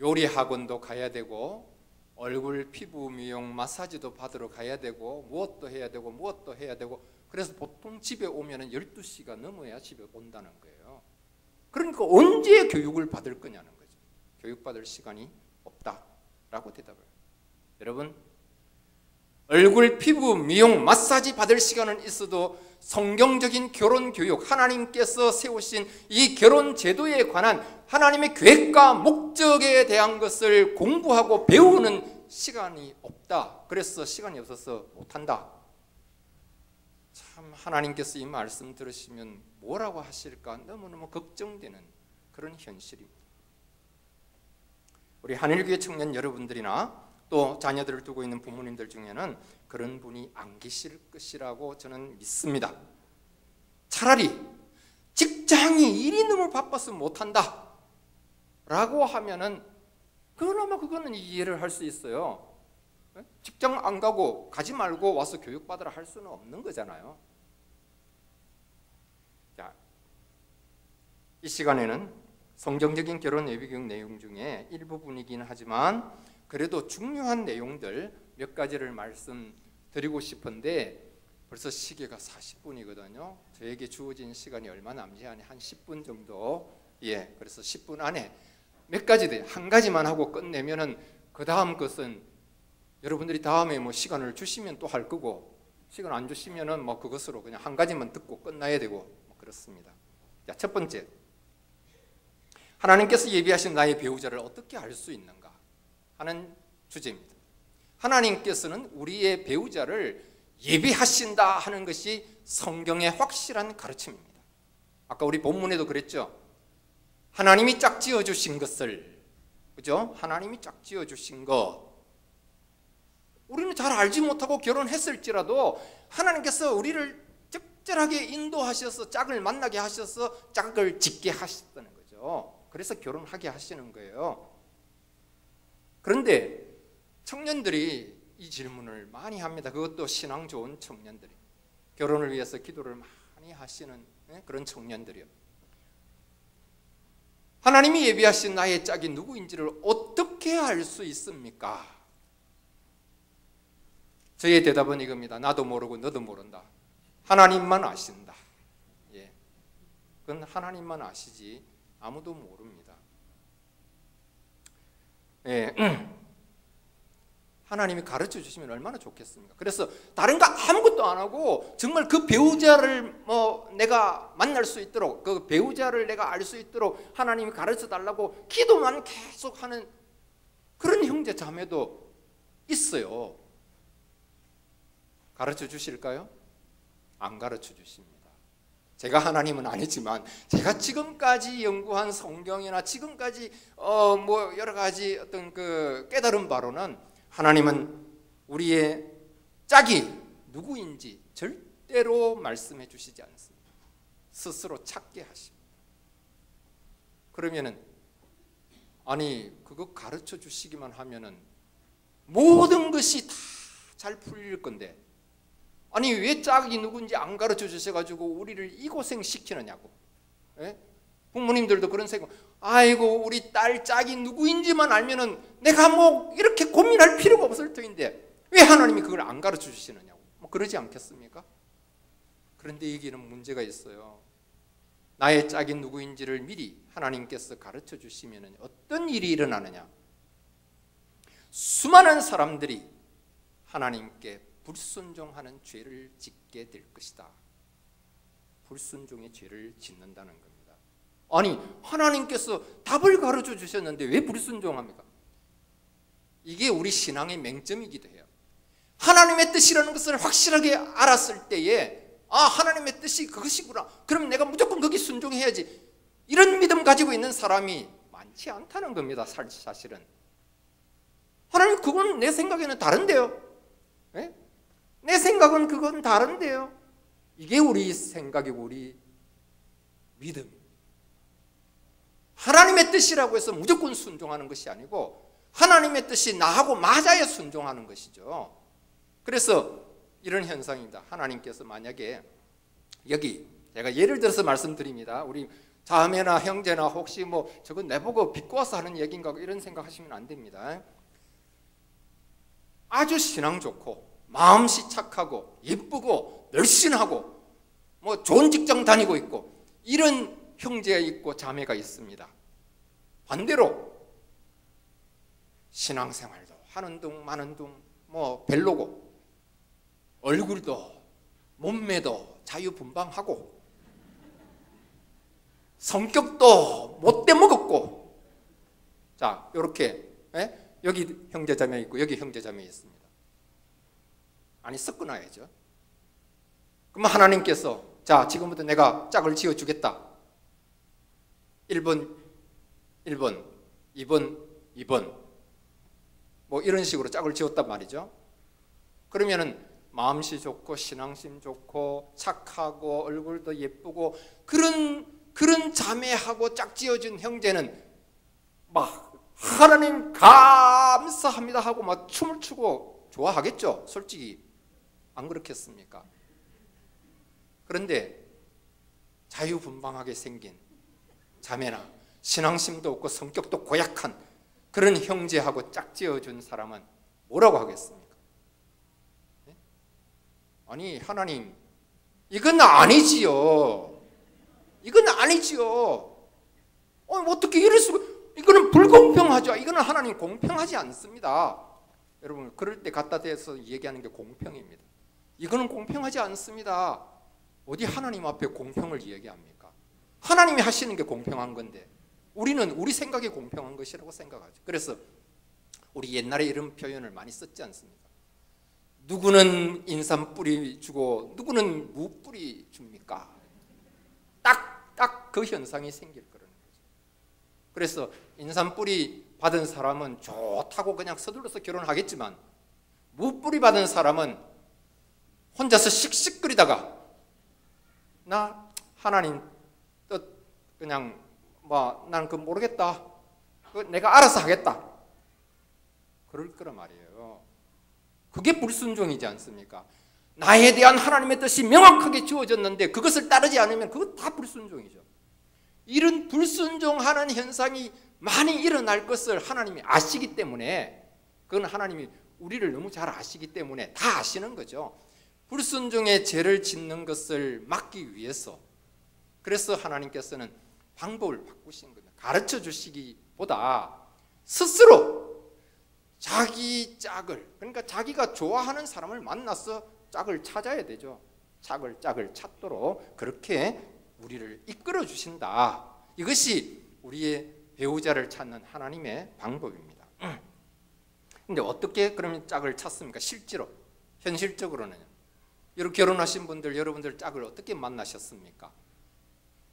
요리 학원도 가야 되고 얼굴 피부 미용 마사지도 받으러 가야 되고 무엇도 해야 되고 무엇도 해야 되고, 그래서 보통 집에 오면은 12시가 넘어야 집에 온다는 거예요. 그러니까 언제 교육을 받을 거냐는 거죠. 교육받을 시간이 없다라고 대답을. 여러분, 얼굴 피부 미용 마사지 받을 시간은 있어도 성경적인 결혼 교육, 하나님께서 세우신 이 결혼 제도에 관한 하나님의 계획과 목적에 대한 것을 공부하고 배우는 시간이 없다. 그래서 시간이 없어서 못한다. 참, 하나님께서 이 말씀 들으시면 뭐라고 하실까 너무너무 걱정되는 그런 현실입니다. 우리 한일교회 청년 여러분들이나 또 자녀들을 두고 있는 부모님들 중에는 그런 분이 안 계실 것이라고 저는 믿습니다. 차라리 직장이 일이 너무 바빠서 못한다 라고 하면은 그나마 그거는 이해를 할 수 있어요. 직장 안 가고 가지 말고 와서 교육받으라 할 수는 없는 거잖아요. 자, 이 시간에는 성경적인 결혼 예비교육 내용 중에 일부분이긴 하지만 그래도 중요한 내용들 몇 가지를 말씀드리고 싶은데 벌써 시계가 40분이거든요. 저에게 주어진 시간이 얼마 남지 않아 한 10분 정도. 그래서 10분 안에 몇 가지들 한 가지만 하고 끝내면은 그 다음 것은 여러분들이 다음에 뭐 시간을 주시면 또 할 거고, 시간 안 주시면은 뭐 그것으로 그냥 한 가지만 듣고 끝나야 되고 뭐 그렇습니다. 자, 첫 번째, 하나님께서 예비하신 나의 배우자를 어떻게 알 수 있는가 하는 주제입니다. 하나님께서는 우리의 배우자를 예비하신다 하는 것이 성경의 확실한 가르침입니다. 아까 우리 본문에도 그랬죠. 하나님이 짝지어 주신 것을, 그죠? 하나님이 짝지어 주신 것, 우리는 잘 알지 못하고 결혼했을지라도 하나님께서 우리를 적절하게 인도하셔서 짝을 만나게 하셔서 짝을 짓게 하셨다는 거죠. 그래서 결혼하게 하시는 거예요. 그런데 청년들이 이 질문을 많이 합니다. 그것도 신앙 좋은 청년들이, 결혼을 위해서 기도를 많이 하시는 그런 청년들이요. 하나님이 예비하신 나의 짝이 누구인지를 어떻게 알 수 있습니까? 저의 대답은 이겁니다. 나도 모르고 너도 모른다. 하나님만 아신다. 그건 하나님만 아시지 아무도 모릅니다. 하나님이 가르쳐 주시면 얼마나 좋겠습니까? 그래서 다른 거 아무것도 안 하고 정말 그 배우자를 내가 만날 수 있도록, 그 배우자를 내가 알 수 있도록 하나님이 가르쳐 달라고 기도만 계속 하는 그런 형제 자매도 있어요. 가르쳐 주실까요? 안 가르쳐 주십니다. 제가 하나님은 아니지만 제가 지금까지 연구한 성경이나 지금까지 뭐 여러 가지 어떤 그 깨달은 바로는 하나님은 우리의 짝이 누구인지 절대로 말씀해 주시지 않습니다. 스스로 찾게 하십니다. 그러면은 아니 그거 가르쳐 주시기만 하면은 모든 것이 다 잘 풀릴 건데 아니 왜 짝이 누군지 안 가르쳐 주셔가지고 우리를 이 고생 시키느냐고. 예? 부모님들도 그런 생각. 아이고 우리 딸 짝이 누구인지만 알면은 내가 뭐 이렇게 고민할 필요가 없을 터인데 왜 하나님이 그걸 안 가르쳐 주시느냐고. 뭐 그러지 않겠습니까? 그런데 여기는 문제가 있어요. 나의 짝이 누구인지를 미리 하나님께서 가르쳐 주시면 어떤 일이 일어나느냐. 수많은 사람들이 하나님께 불순종하는 죄를 짓게 될 것이다. 불순종의 죄를 짓는다는 겁니다. 아니 하나님께서 답을 가르쳐 주셨는데 왜 불순종합니까? 이게 우리 신앙의 맹점이기도 해요. 하나님의 뜻이라는 것을 확실하게 알았을 때에 아 하나님의 뜻이 그것이구나. 그럼 내가 무조건 거기 순종해야지. 이런 믿음 가지고 있는 사람이 많지 않다는 겁니다. 사실은. 하나님 그건 내 생각에는 다른데요. 네? 내 생각은 그건 다른데요. 이게 우리 생각이고 우리 믿음. 하나님의 뜻이라고 해서 무조건 순종하는 것이 아니고 하나님의 뜻이 나하고 맞아야 순종하는 것이죠. 그래서 이런 현상입니다. 하나님께서 만약에 여기 제가 예를 들어서 말씀드립니다. 우리 자매나 형제나 혹시 뭐 저거 내보고 비꼬아서 하는 얘기인가 이런 생각하시면 안 됩니다. 아주 신앙 좋고 마음씨 착하고 예쁘고 늘씬하고 뭐 좋은 직장 다니고 있고 이런 형제가 있고 자매가 있습니다. 반대로 신앙생활도 하는 둥 마는 둥 뭐 별로고 얼굴도 몸매도 자유분방하고 성격도 못돼 먹었고 자 이렇게 여기 형제자매 있고 여기 형제자매 있습니다. 아니 섞어놔야죠. 그럼 하나님께서 자 지금부터 내가 짝을 지어주겠다. 1번 1번 2번 2번 뭐 이런 식으로 짝을 지었단 말이죠. 그러면은 마음씨 좋고 신앙심 좋고 착하고 얼굴도 예쁘고 그런 자매하고 짝 지어준 형제는 막 하나님 감사합니다 하고 막 춤을 추고 좋아하겠죠. 솔직히 안 그렇겠습니까? 그런데 자유분방하게 생긴 자매나 신앙심도 없고 성격도 고약한 그런 형제하고 짝지어준 사람은 뭐라고 하겠습니까? 네? 아니 하나님 이건 아니지요. 이건 아니지요. 어떻게 이럴 수가. 이거는 불공평하죠. 이거는 하나님 공평하지 않습니다. 여러분 그럴 때 갖다 대서 얘기하는 게 공평입니다. 이거는 공평하지 않습니다. 어디 하나님 앞에 공평을 얘기합니까? 하나님이 하시는 게 공평한 건데 우리는 우리 생각이 공평한 것이라고 생각하죠. 그래서 우리 옛날에 이런 표현을 많이 썼지 않습니까? 누구는 인삼 뿌리 주고 누구는 무 뿌리 줍니까? 딱 그 현상이 생길 거라는 거죠. 그래서 인삼 뿌리 받은 사람은 좋다고 그냥 서둘러서 결혼하겠지만 무 뿌리 받은 사람은 혼자서 씩씩거리다가 나 하나님 뜻 그냥 뭐 난 그거 모르겠다. 내가 알아서 하겠다. 그럴 거란 말이에요. 그게 불순종이지 않습니까? 나에 대한 하나님의 뜻이 명확하게 주어졌는데 그것을 따르지 않으면 그거 다 불순종이죠. 이런 불순종하는 현상이 많이 일어날 것을 하나님이 아시기 때문에 그건 하나님이 우리를 너무 잘 아시기 때문에 다 아시는 거죠. 불순종의 죄를 짓는 것을 막기 위해서 그래서 하나님께서는 방법을 바꾸신 겁니다. 가르쳐 주시기보다 스스로 자기 짝을 그러니까 자기가 좋아하는 사람을 만나서 짝을 찾아야 되죠. 짝을 찾도록 그렇게 우리를 이끌어 주신다. 이것이 우리의 배우자를 찾는 하나님의 방법입니다. 근데 어떻게 그러면 짝을 찾습니까? 실제로 현실적으로는 이렇게 결혼하신 분들 여러분들 짝을 어떻게 만나셨습니까?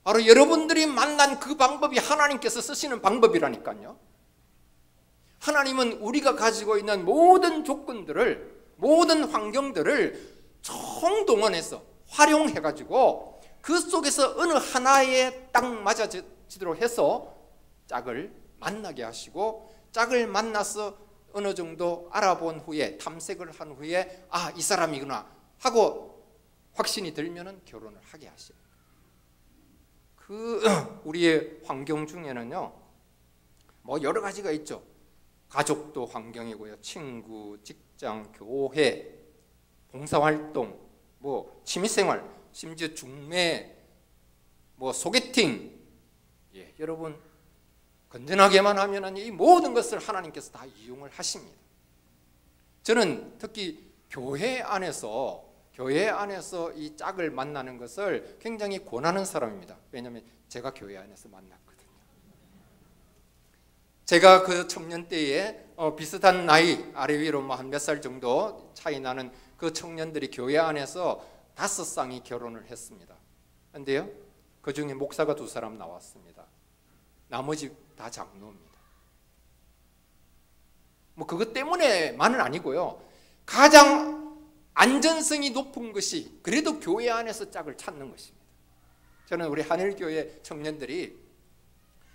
바로 여러분들이 만난 그 방법이 하나님께서 쓰시는 방법이라니까요. 하나님은 우리가 가지고 있는 모든 조건들을, 모든 환경들을 총동원해서 활용해가지고 그 속에서 어느 하나에 딱 맞아지도록 해서 짝을 만나게 하시고, 짝을 만나서 어느 정도 알아본 후에, 탐색을 한 후에 아, 이 사람이구나 하고 확신이 들면은 결혼을 하게 하셔요. 그 우리의 환경 중에는요, 뭐 여러 가지가 있죠. 가족도 환경이고요, 친구, 직장, 교회, 봉사활동, 뭐 취미생활, 심지어 중매, 뭐 소개팅. 예, 여러분 건전하게만 하면은 이 모든 것을 하나님께서 다 이용을 하십니다. 저는 특히 교회 안에서 이 짝을 만나는 것을 굉장히 권하는 사람입니다. 왜냐하면 제가 교회 안에서 만났거든요. 제가 그 청년 때에 비슷한 나이, 아래 위로 한 몇 살 정도 차이 나는 그 청년들이 교회 안에서 5쌍이 결혼을 했습니다. 그런데요, 그 중에 목사가 2사람 나왔습니다. 나머지 다 장로입니다. 뭐 그것 때문에만은 아니고요, 가장 안전성이 높은 것이 그래도 교회 안에서 짝을 찾는 것입니다. 저는 우리 한일교회 청년들이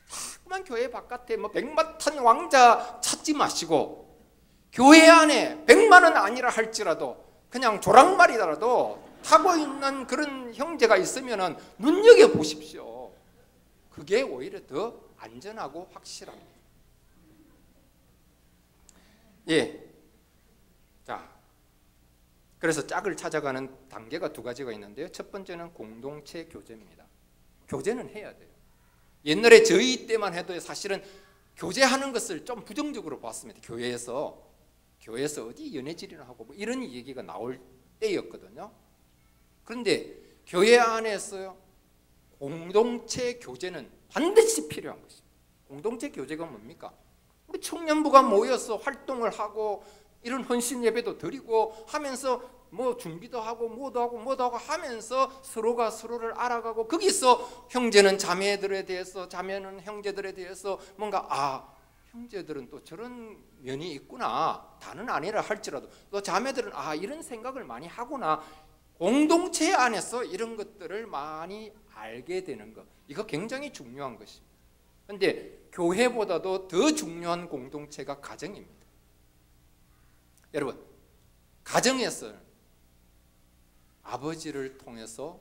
자꾸만 교회 바깥에 뭐 백마탄 왕자 찾지 마시고, 교회 안에 100만은 아니라 할지라도 그냥 조랑말이라도 타고 있는 그런 형제가 있으면 눈여겨보십시오. 그게 오히려 더 안전하고 확실합니다. 예. 자, 그래서 짝을 찾아가는 단계가 2가지가 있는데요. 첫 번째는 공동체 교제입니다. 교제는 해야 돼요. 옛날에 저희 때만 해도 사실은 교제하는 것을 좀 부정적으로 봤습니다. 교회에서 어디 연애질이나 하고 뭐 이런 얘기가 나올 때였거든요. 그런데 교회 안에서 공동체 교제는 반드시 필요한 것입니다. 공동체 교제가 뭡니까? 우리 청년부가 모여서 활동을 하고 이런 헌신 예배도 드리고 하면서 뭐 준비도 하고 뭐도 하고 하면서 서로가 서로를 알아가고, 거기서 형제는 자매들에 대해서, 자매는 형제들에 대해서 뭔가 형제들은 또 저런 면이 있구나, 다는 아니라 할지라도 또 자매들은 이런 생각을 많이 하구나, 공동체 안에서 이런 것들을 많이 알게 되는 것, 이거 굉장히 중요한 것입니다. 그런데 교회보다도 더 중요한 공동체가 가정입니다. 여러분, 가정에서 아버지를 통해서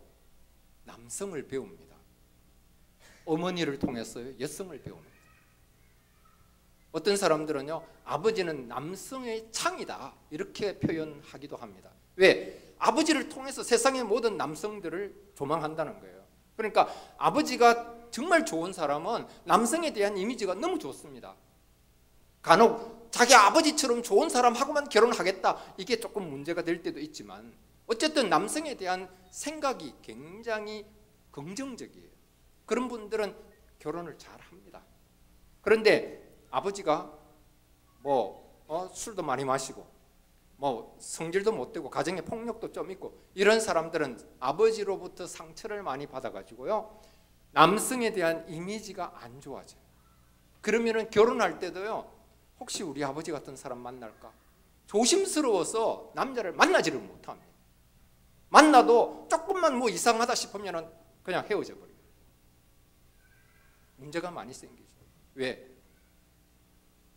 남성을 배웁니다. 어머니를 통해서 여성을 배웁니다. 어떤 사람들은요, 아버지는 남성의 창이다 이렇게 표현하기도 합니다. 왜? 아버지를 통해서 세상의 모든 남성들을 조망한다는 거예요. 그러니까 아버지가 정말 좋은 사람은 남성에 대한 이미지가 너무 좋습니다. 간혹 자기 아버지처럼 좋은 사람하고만 결혼하겠다, 이게 조금 문제가 될 때도 있지만 어쨌든 남성에 대한 생각이 굉장히 긍정적이에요. 그런 분들은 결혼을 잘 합니다. 그런데 아버지가 술도 많이 마시고 성질도 못되고 가정에 폭력도 좀 있고 이런 사람들은 아버지로부터 상처를 많이 받아가지고요, 남성에 대한 이미지가 안 좋아져요. 그러면은 결혼할 때도요, 혹시 우리 아버지 같은 사람 만날까 조심스러워서 남자를 만나지를 못합니다. 만나도 조금만 이상하다 싶으면 그냥 헤어져 버려요. 문제가 많이 생기죠. 왜?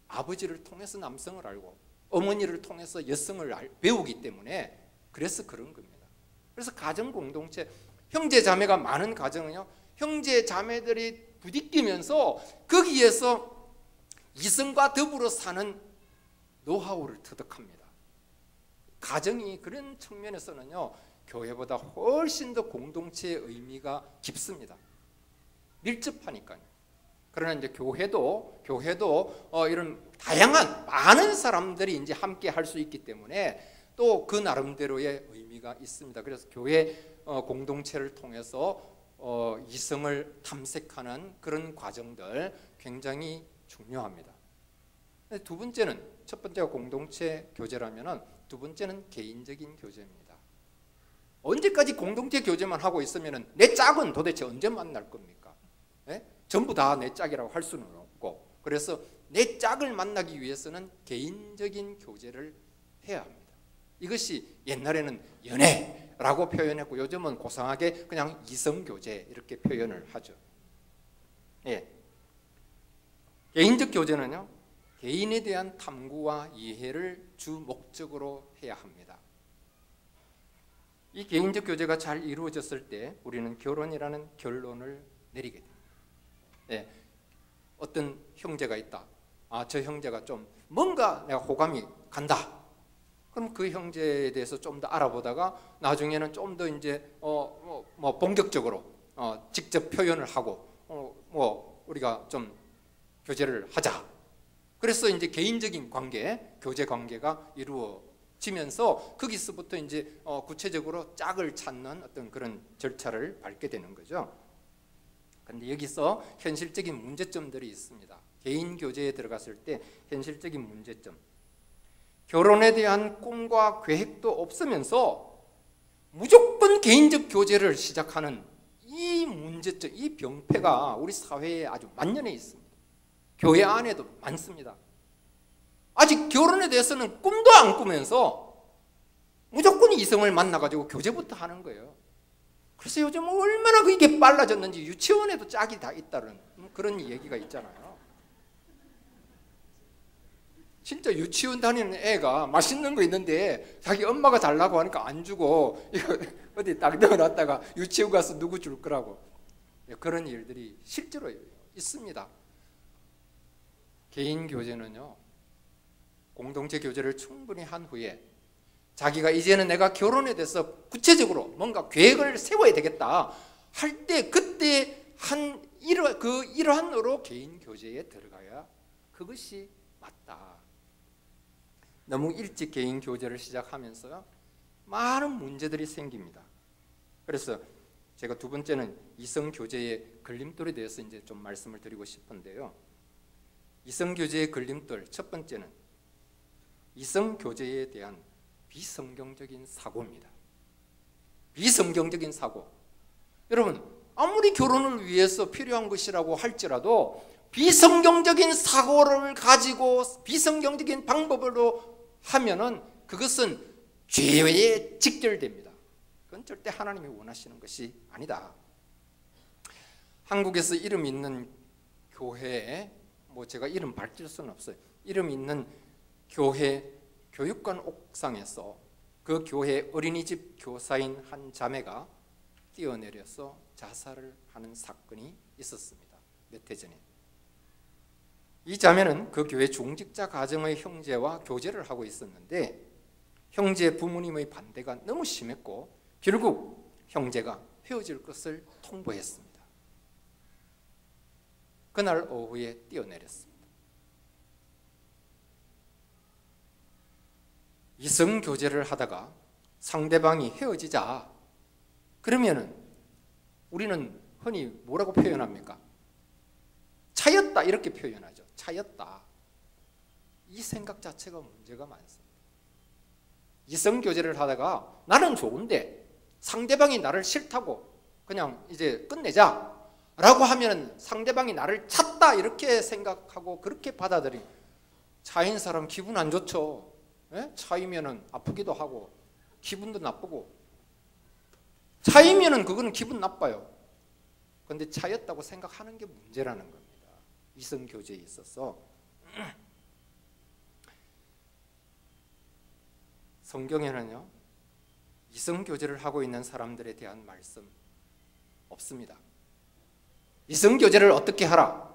아버지를 통해서 남성을 알고 어머니를 통해서 여성을 배우기 때문에, 그래서 그런 겁니다. 그래서 가정 공동체, 형제 자매가 많은 가정은요, 형제 자매들이 부딪히면서 거기에서 이성과 더불어 사는 노하우를 터득합니다. 가정이 그런 측면에서는요, 교회보다 훨씬 더 공동체의 의미가 깊습니다. 밀접하니까요. 그러나 이제 교회도 이런 다양한 많은 사람들이 이제 함께 할 수 있기 때문에 또 그 나름대로의 의미가 있습니다. 그래서 교회 공동체를 통해서 이성을 탐색하는 그런 과정들 굉장히 중요합니다. 두 번째는, 첫 번째가 공동체 교제라면은 두 번째는 개인적인 교제입니다. 언제까지 공동체 교제만 하고 있으면은 내 짝은 도대체 언제 만날 겁니까? 네? 전부 다 내 짝이라고 할 수는 없고, 그래서 내 짝을 만나기 위해서는 개인적인 교제를 해야 합니다. 이것이 옛날에는 연애라고 표현했고 요즘은 고상하게 그냥 이성교제 이렇게 표현을 하죠. 예. 개인적 교제는요, 개인에 대한 탐구와 이해를 주 목적으로 해야 합니다. 이 개인적 교제가 잘 이루어졌을 때 우리는 결혼이라는 결론을 내리게 됩니다. 예. 어떤 형제가 있다. 저 형제가 좀 뭔가 내가 호감이 간다. 그럼 그 형제에 대해서 좀 더 알아보다가 나중에는 좀 더 이제 본격적으로 직접 표현을 하고 우리가 좀 교제를 하자. 그래서 이제 개인적인 관계, 교제 관계가 이루어지면서 거기서부터 이제 구체적으로 짝을 찾는 어떤 그런 절차를 밟게 되는 거죠. 그런데 여기서 현실적인 문제점들이 있습니다. 개인 교제에 들어갔을 때 현실적인 문제점. 결혼에 대한 꿈과 계획도 없으면서 무조건 개인적 교제를 시작하는 이 문제점, 이 병폐가 우리 사회에 아주 만연해 있습니다. 교회 안에도 많습니다. 아직 결혼에 대해서는 꿈도 안 꾸면서 무조건 이성을 만나가지고 교제부터 하는 거예요. 그래서 요즘 얼마나 그게 빨라졌는지 유치원에도 짝이 다 있다는 그런 얘기가 있잖아요. 진짜 유치원 다니는 애가 맛있는 거 있는데 자기 엄마가 달라고 하니까 안 주고 이거 어디 딱 넣어놨다가 유치원 가서 누구 줄 거라고. 그런 일들이 실제로 있습니다. 개인 교제는요, 공동체 교제를 충분히 한 후에 자기가 이제는 내가 결혼에 대해서 구체적으로 뭔가 계획을 세워야 되겠다 할 때 그때 그 일환으로 개인 교제에 들어가야 그것이 맞다. 너무 일찍 개인 교제를 시작하면서요, 많은 문제들이 생깁니다. 그래서 제가 두 번째는 이성 교제의 걸림돌에 대해서 이제 좀 말씀을 드리고 싶은데요. 이성 교제의 걸림돌 첫 번째는 이성 교제에 대한 비성경적인 사고입니다. 비성경적인 사고. 여러분, 아무리 결혼을 위해서 필요한 것이라고 할지라도 비성경적인 사고를 가지고 비성경적인 방법으로 하면은 그것은 죄에 직결됩니다. 그건 절대 하나님이 원하시는 것이 아니다. 한국에서 이름 있는 교회에 제가 이름 밝힐 수는 없어요. 이름 있는 교회 교육관 옥상에서 그 교회 어린이집 교사인 한 자매가 뛰어내려서 자살을 하는 사건이 있었습니다. 몇 해 전에. 이 자매는 그 교회 중직자 가정의 형제와 교제를 하고 있었는데 형제 부모님의 반대가 너무 심했고 결국 형제가 헤어질 것을 통보했습니다. 그날 오후에 뛰어내렸습니다. 이성 교제를 하다가 상대방이 헤어지자 그러면은 우리는 흔히 뭐라고 표현합니까? 차였다 이렇게 표현하죠. 차였다. 이 생각 자체가 문제가 많습니다. 이성 교제를 하다가 나는 좋은데 상대방이 나를 싫다고 그냥 이제 끝내자 라고 하면 상대방이 나를 찼다 이렇게 생각하고 그렇게 받아들인 차인 사람 기분 안 좋죠. 예? 차이면은 아프기도 하고 기분도 나쁘고 차이면은 그거는 기분 나빠요. 그런데 차였다고 생각하는 게 문제라는 겁니다. 이성 교제에 있어서 성경에는요, 이성 교제를 하고 있는 사람들에 대한 말씀 없습니다. 이성 교제를 어떻게 하라?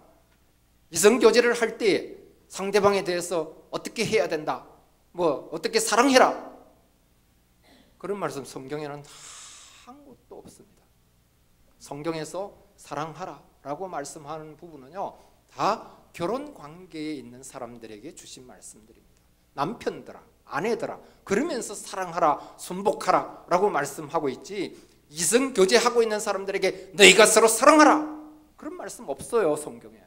이성 교제를 할 때 상대방에 대해서 어떻게 해야 된다? 어떻게 사랑해라? 그런 말씀 성경에는 아무것도 없습니다. 성경에서 사랑하라 라고 말씀하는 부분은요, 다 결혼 관계에 있는 사람들에게 주신 말씀들입니다. 남편들아, 아내들아, 그러면서 사랑하라, 순복하라 라고 말씀하고 있지, 이성 교제하고 있는 사람들에게 너희가 서로 사랑하라 그런 말씀 없어요, 성경에.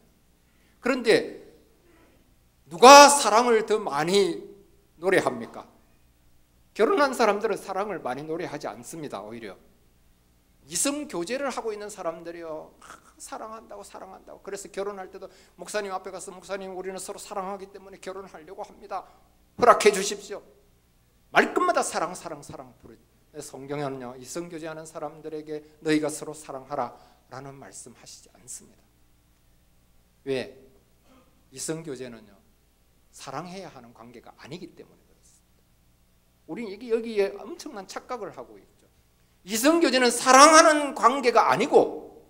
그런데 누가 사랑을 더 많이 노래합니까? 결혼한 사람들은 사랑을 많이 노래하지 않습니다. 오히려 이성 교제를 하고 있는 사람들이요, 사랑한다고 사랑한다고. 그래서 결혼할 때도 목사님 앞에 가서 목사님 우리는 서로 사랑하기 때문에 결혼하려고 합니다. 허락해 주십시오. 말끝마다 사랑 사랑 사랑 부르. 성경에는요, 이성 교제하는 사람들에게 너희가 서로 사랑하라 라는 말씀하시지 않습니다. 왜? 이성 교제는요, 사랑해야 하는 관계가 아니기 때문에 그렇습니다. 우리는 여기에 엄청난 착각을 하고 있죠. 이성 교제는 사랑하는 관계가 아니고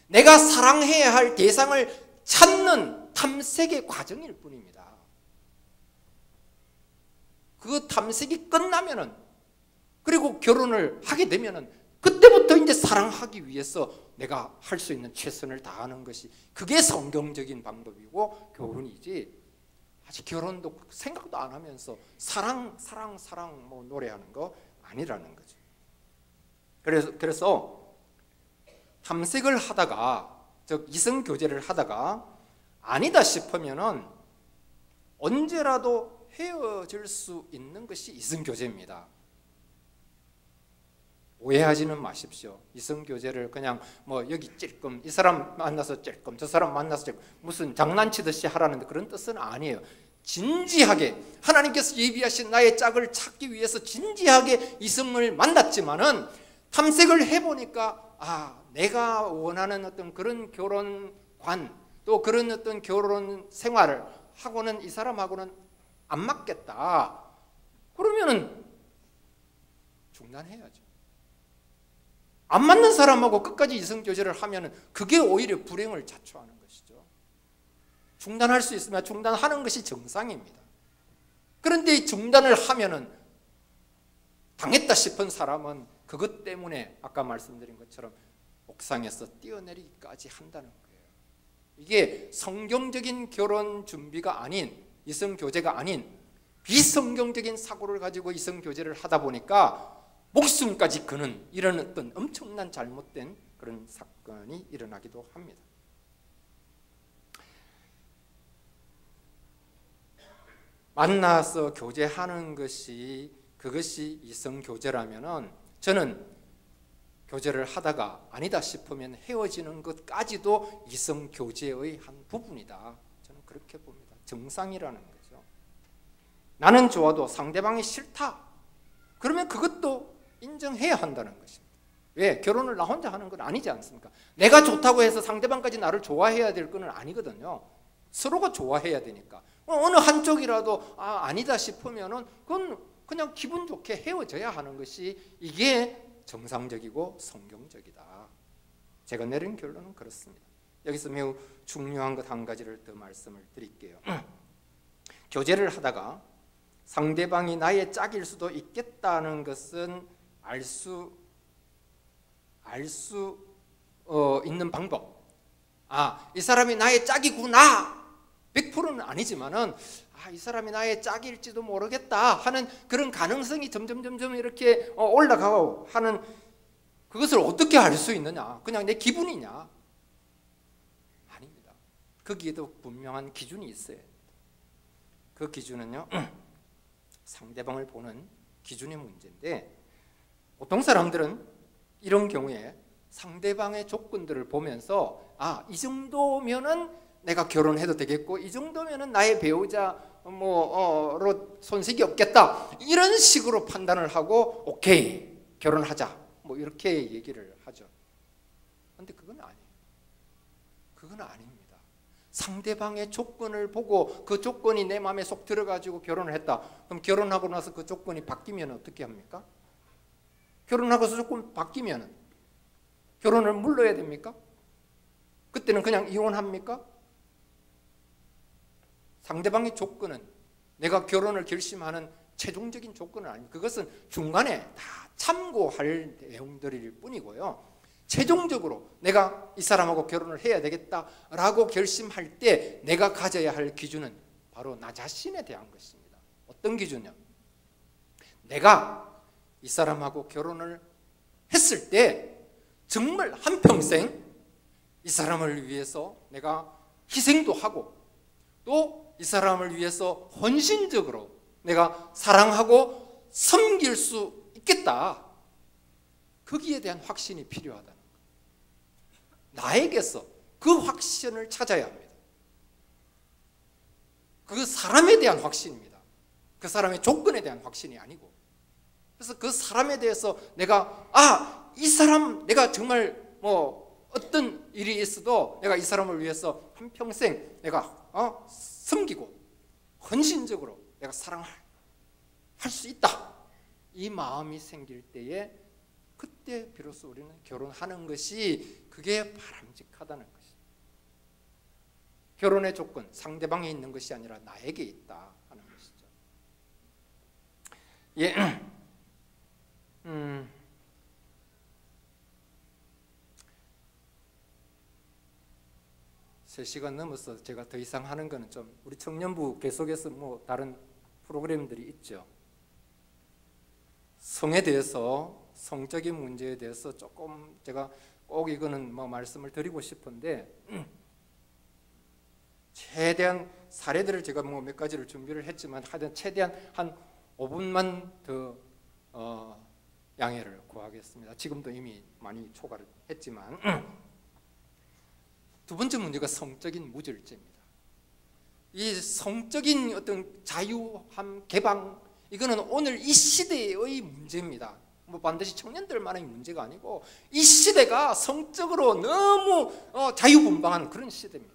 내가 사랑해야 할 대상을 찾는 탐색의 과정일 뿐입니다. 그 탐색이 끝나면은, 그리고 결혼을 하게 되면은 그때부터 이제 사랑하기 위해서 내가 할 수 있는 최선을 다하는 것이, 그게 성경적인 방법이고 결혼이지, 아직 결혼도 생각도 안 하면서 사랑 사랑 사랑 뭐 노래하는 거 아니라는 거죠. 그래서 탐색을 하다가, 즉 이성 교제를 하다가 아니다 싶으면은 언제라도 헤어질 수 있는 것이 이성 교제입니다. 오해하지는 마십시오. 이성 교제를 그냥 뭐 여기 찔끔, 이 사람 만나서 찔끔, 저 사람 만나서 찔끔, 무슨 장난치듯이 하라는 그런 뜻은 아니에요. 진지하게 하나님께서 예비하신 나의 짝을 찾기 위해서 진지하게 이성을 만났지만은 탐색을 해보니까 내가 원하는 어떤 그런 결혼관, 또 그런 어떤 결혼 생활을 하고는 이 사람하고는 안 맞겠다. 그러면은 중단해야죠. 안 맞는 사람하고 끝까지 이성교제를 하면은 그게 오히려 불행을 자초하는 것이죠. 중단할 수 있으면 중단하는 것이 정상입니다. 그런데 중단을 하면은 당했다 싶은 사람은 그것 때문에 아까 말씀드린 것처럼 옥상에서 뛰어내리기까지 한다는 거예요. 이게 성경적인 결혼 준비가 아닌, 이성교제가 아닌 비성경적인 사고를 가지고 이성교제를 하다 보니까 목숨까지 거는 이런 어떤 엄청난 잘못된 그런 사건이 일어나기도 합니다. 만나서 교제하는 것이, 그것이 이성교제라면은 저는 교제를 하다가 아니다 싶으면 헤어지는 것까지도 이성교제의 한 부분이다. 저는 그렇게 봅니다. 정상이라는 거죠. 나는 좋아도 상대방이 싫다. 그러면 그것도 인정해야 한다는 것입니다. 왜? 결혼을 나 혼자 하는 건 아니지 않습니까? 내가 좋다고 해서 상대방까지 나를 좋아해야 될 건 아니거든요. 서로가 좋아해야 되니까. 어느 한쪽이라도 아니다 싶으면은 그건 그냥 기분 좋게 헤어져야 하는 것이, 이게 정상적이고 성경적이다. 제가 내린 결론은 그렇습니다. 여기서 매우 중요한 것 한 가지를 더 말씀을 드릴게요. 교제를 하다가 상대방이 나의 짝일 수도 있겠다는 것은 알 수 있는 방법. 이 사람이 나의 짝이구나. 100%는 아니지만은 이 사람이 나의 짝일지도 모르겠다 하는 그런 가능성이 점점 이렇게 올라가고 하는, 그것을 어떻게 알 수 있느냐? 그냥 내 기분이냐? 아닙니다. 거기에도 분명한 기준이 있어요. 그 기준은요, 상대방을 보는 기준의 문제인데, 보통 사람들은 이런 경우에 상대방의 조건들을 보면서 이 정도면은 내가 결혼해도 되겠고, 이 정도면은 나의 배우자로 손색이 없겠다, 이런 식으로 판단을 하고 오케이 결혼하자 뭐 이렇게 얘기를 하죠. 그런데 그건 아니에요. 그건 아닙니다. 상대방의 조건을 보고 그 조건이 내 마음에 쏙 들어가지고 결혼을 했다. 그럼 결혼하고 나서 그 조건이 바뀌면 어떻게 합니까? 결혼하고서 조건 바뀌면 결혼을 물러야 됩니까? 그때는 그냥 이혼합니까? 상대방의 조건은 내가 결혼을 결심하는 최종적인 조건은 아닙니다. 그것은 중간에 다 참고할 내용들일 뿐이고요. 최종적으로 내가 이 사람하고 결혼을 해야 되겠다라고 결심할 때 내가 가져야 할 기준은 바로 나 자신에 대한 것입니다. 어떤 기준이요? 내가 이 사람하고 결혼을 했을 때 정말 한평생 이 사람을 위해서 내가 희생도 하고 또 이 사람을 위해서 헌신적으로 내가 사랑하고 섬길 수 있겠다. 거기에 대한 확신이 필요하다는 거예요. 나에게서 그 확신을 찾아야 합니다. 그 사람에 대한 확신입니다. 그 사람의 조건에 대한 확신이 아니고. 그래서 그 사람에 대해서 내가 이 사람 내가 정말 어떤 일이 있어도 내가 이 사람을 위해서 한평생 내가 섬기고 헌신적으로 내가 사랑할 수 있다. 이 마음이 생길 때에 그때 비로소 우리는 결혼하는 것이 그게 바람직하다는 것입니다. 결혼의 조건 상대방에 있는 것이 아니라 나에게 있다 하는 것이죠. 예. 3시간 넘어서 제가 더 이상 하는 거는 좀 우리 청년부 계속해서 다른 프로그램들이 있죠. 성에 대해서 성적인 문제에 대해서 조금 제가 꼭 이거는 말씀을 드리고 싶은데 최대한 사례들을 제가 몇 가지를 준비를 했지만 하여튼 최대한 한 5분만 더 양해를 구하겠습니다. 지금도 이미 많이 초과를 했지만 두 번째 문제가 성적인 무절제입니다. 이 성적인 어떤 자유함, 개방 이거는 오늘 이 시대의 문제입니다. 반드시 청년들만의 문제가 아니고 이 시대가 성적으로 너무 자유분방한 그런 시대입니다.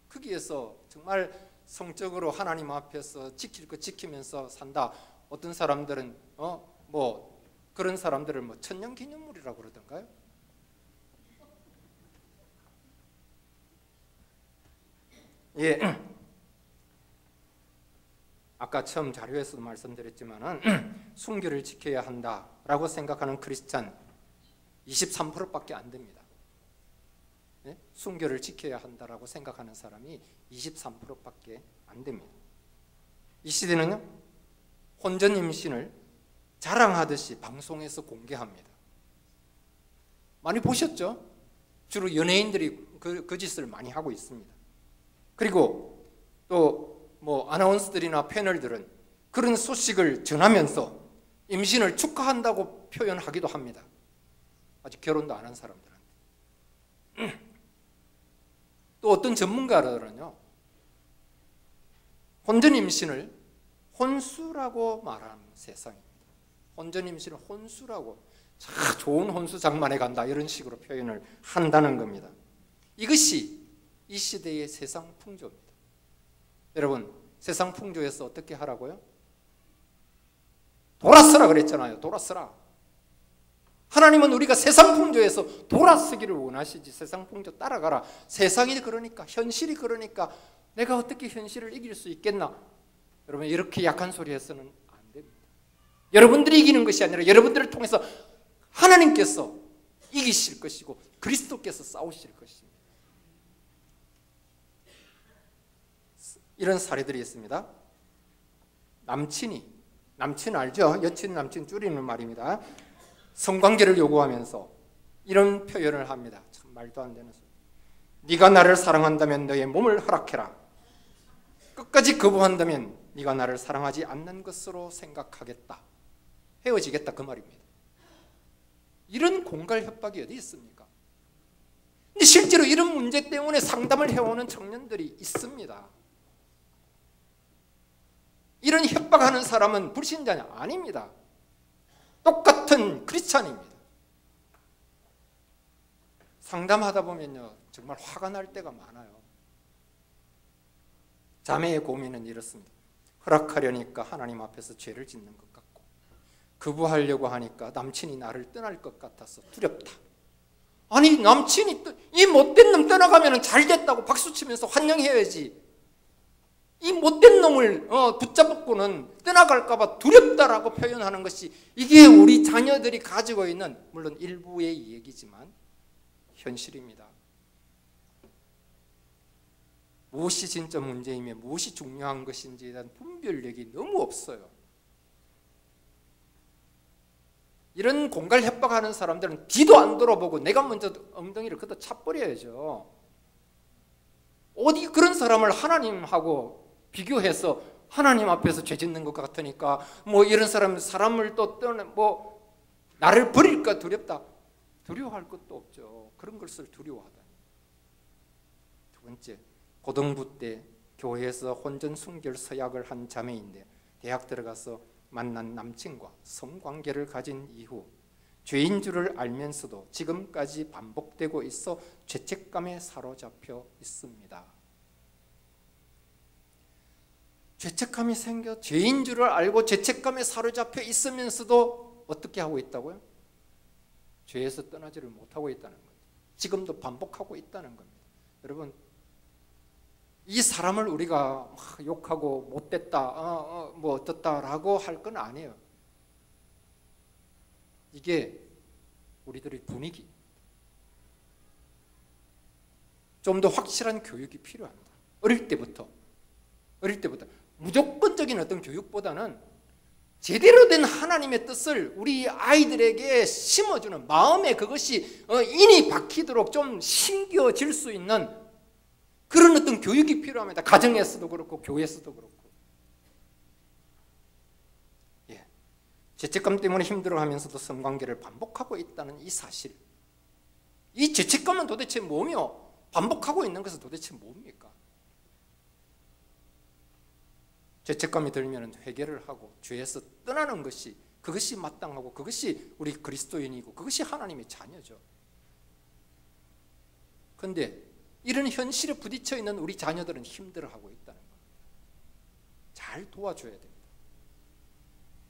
거기에서 정말 성적으로 하나님 앞에서 지킬 거 지키면서 산다. 어떤 사람들은 그런 사람들을 천년기념물이라고 그러던가요? 예. 아까 처음 자료에서도 말씀드렸지만은 순교를 지켜야 한다라고 생각하는 크리스찬 23%밖에 안 됩니다. 네? 순교를 지켜야 한다라고 생각하는 사람이 23%밖에 안 됩니다. 이 시대는요, 혼전 임신을 자랑하듯이 방송에서 공개합니다. 많이 보셨죠? 주로 연예인들이 그 짓을 많이 하고 있습니다. 그리고 또 아나운서들이나 패널들은 그런 소식을 전하면서 임신을 축하한다고 표현하기도 합니다. 아직 결혼도 안 한 사람들한테. 또 어떤 전문가들은요, 혼전 임신을 혼수라고 말하는 세상입니다. 혼전 임신을 혼수라고, 좋은 혼수 장만에 간다 이런 식으로 표현을 한다는 겁니다. 이것이 이 시대의 세상 풍조입니다. 여러분, 세상 풍조에서 어떻게 하라고요? 돌아서라 그랬잖아요. 돌아서라. 하나님은 우리가 세상 풍조에서 돌아서기를 원하시지 세상 풍조 따라가라. 세상이 그러니까, 현실이 그러니까 내가 어떻게 현실을 이길 수 있겠나? 여러분, 이렇게 약한 소리 해서는 안 됩니다. 여러분들이 이기는 것이 아니라 여러분들을 통해서 하나님께서 이기실 것이고 그리스도께서 싸우실 것입니다. 이런 사례들이 있습니다. 남친 알죠? 여친, 남친 줄이는 말입니다. 성관계를 요구하면서 이런 표현을 합니다. 참 말도 안 되는 소리. 네가 나를 사랑한다면 너의 몸을 허락해라. 끝까지 거부한다면 네가 나를 사랑하지 않는 것으로 생각하겠다. 헤어지겠다 그 말입니다. 이런 공갈 협박이 어디 있습니까? 근데 실제로 이런 문제 때문에 상담을 해오는 청년들이 있습니다. 이런 협박하는 사람은 불신자냐? 아닙니다. 똑같은 크리스찬입니다. 상담하다 보면요, 정말 화가 날 때가 많아요. 자매의 고민은 이렇습니다. 허락하려니까 하나님 앞에서 죄를 짓는 것 같고, 거부하려고 하니까 남친이 나를 떠날 것 같아서 두렵다. 아니, 남친이 이 못된 놈 떠나가면 잘 됐다고 박수치면서 환영해야지. 이 못된 놈을 붙잡고는 떠나갈까 봐 두렵다라고 표현하는 것이, 이게 우리 자녀들이 가지고 있는, 물론 일부의 얘기지만 현실입니다. 무엇이 진짜 문제이며 무엇이 중요한 것인지에 대한 분별력이 너무 없어요. 이런 공갈 협박하는 사람들은 뒤도 안 돌아보고 내가 먼저 엉덩이를 걷어 차버려야죠. 어디 그런 사람을 하나님하고 비교해서 하나님 앞에서 죄 짓는 것 같으니까 이런 사람을 또 나를 버릴까 두렵다. 두려워할 것도 없죠. 그런 것을 두려워하다. 두 번째, 고등부 때 교회에서 혼전 순결 서약을 한 자매인데 대학 들어가서 만난 남친과 성관계를 가진 이후 죄인 줄을 알면서도 지금까지 반복되고 있어 죄책감에 사로잡혀 있습니다. 죄책감이 생겨 죄인 줄을 알고 죄책감에 사로잡혀 있으면서도 어떻게 하고 있다고요? 죄에서 떠나지를 못하고 있다는 겁니다. 지금도 반복하고 있다는 겁니다. 여러분, 이 사람을 우리가 욕하고 못됐다, 뭐 어떻다라고 할 건 아니에요. 이게 우리들의 분위기, 좀 더 확실한 교육이 필요합니다. 어릴 때부터 무조건적인 어떤 교육보다는 제대로 된 하나님의 뜻을 우리 아이들에게 심어주는 마음에 그것이 인이 박히도록 좀 심겨질 수 있는 그런 어떤 교육이 필요합니다. 가정에서도 그렇고 교회에서도 그렇고. 예. 죄책감 때문에 힘들어하면서도 성관계를 반복하고 있다는 이 사실, 이 죄책감은 도대체 뭐며 반복하고 있는 것은 도대체 뭡니까? 죄책감이 들면 회개를 하고 죄에서 떠나는 것이, 그것이 마땅하고 그것이 우리 그리스도인이고 그것이 하나님의 자녀죠. 그런데 이런 현실에 부딪혀 있는 우리 자녀들은 힘들어하고 있다는 겁니다. 잘 도와줘야 됩니다.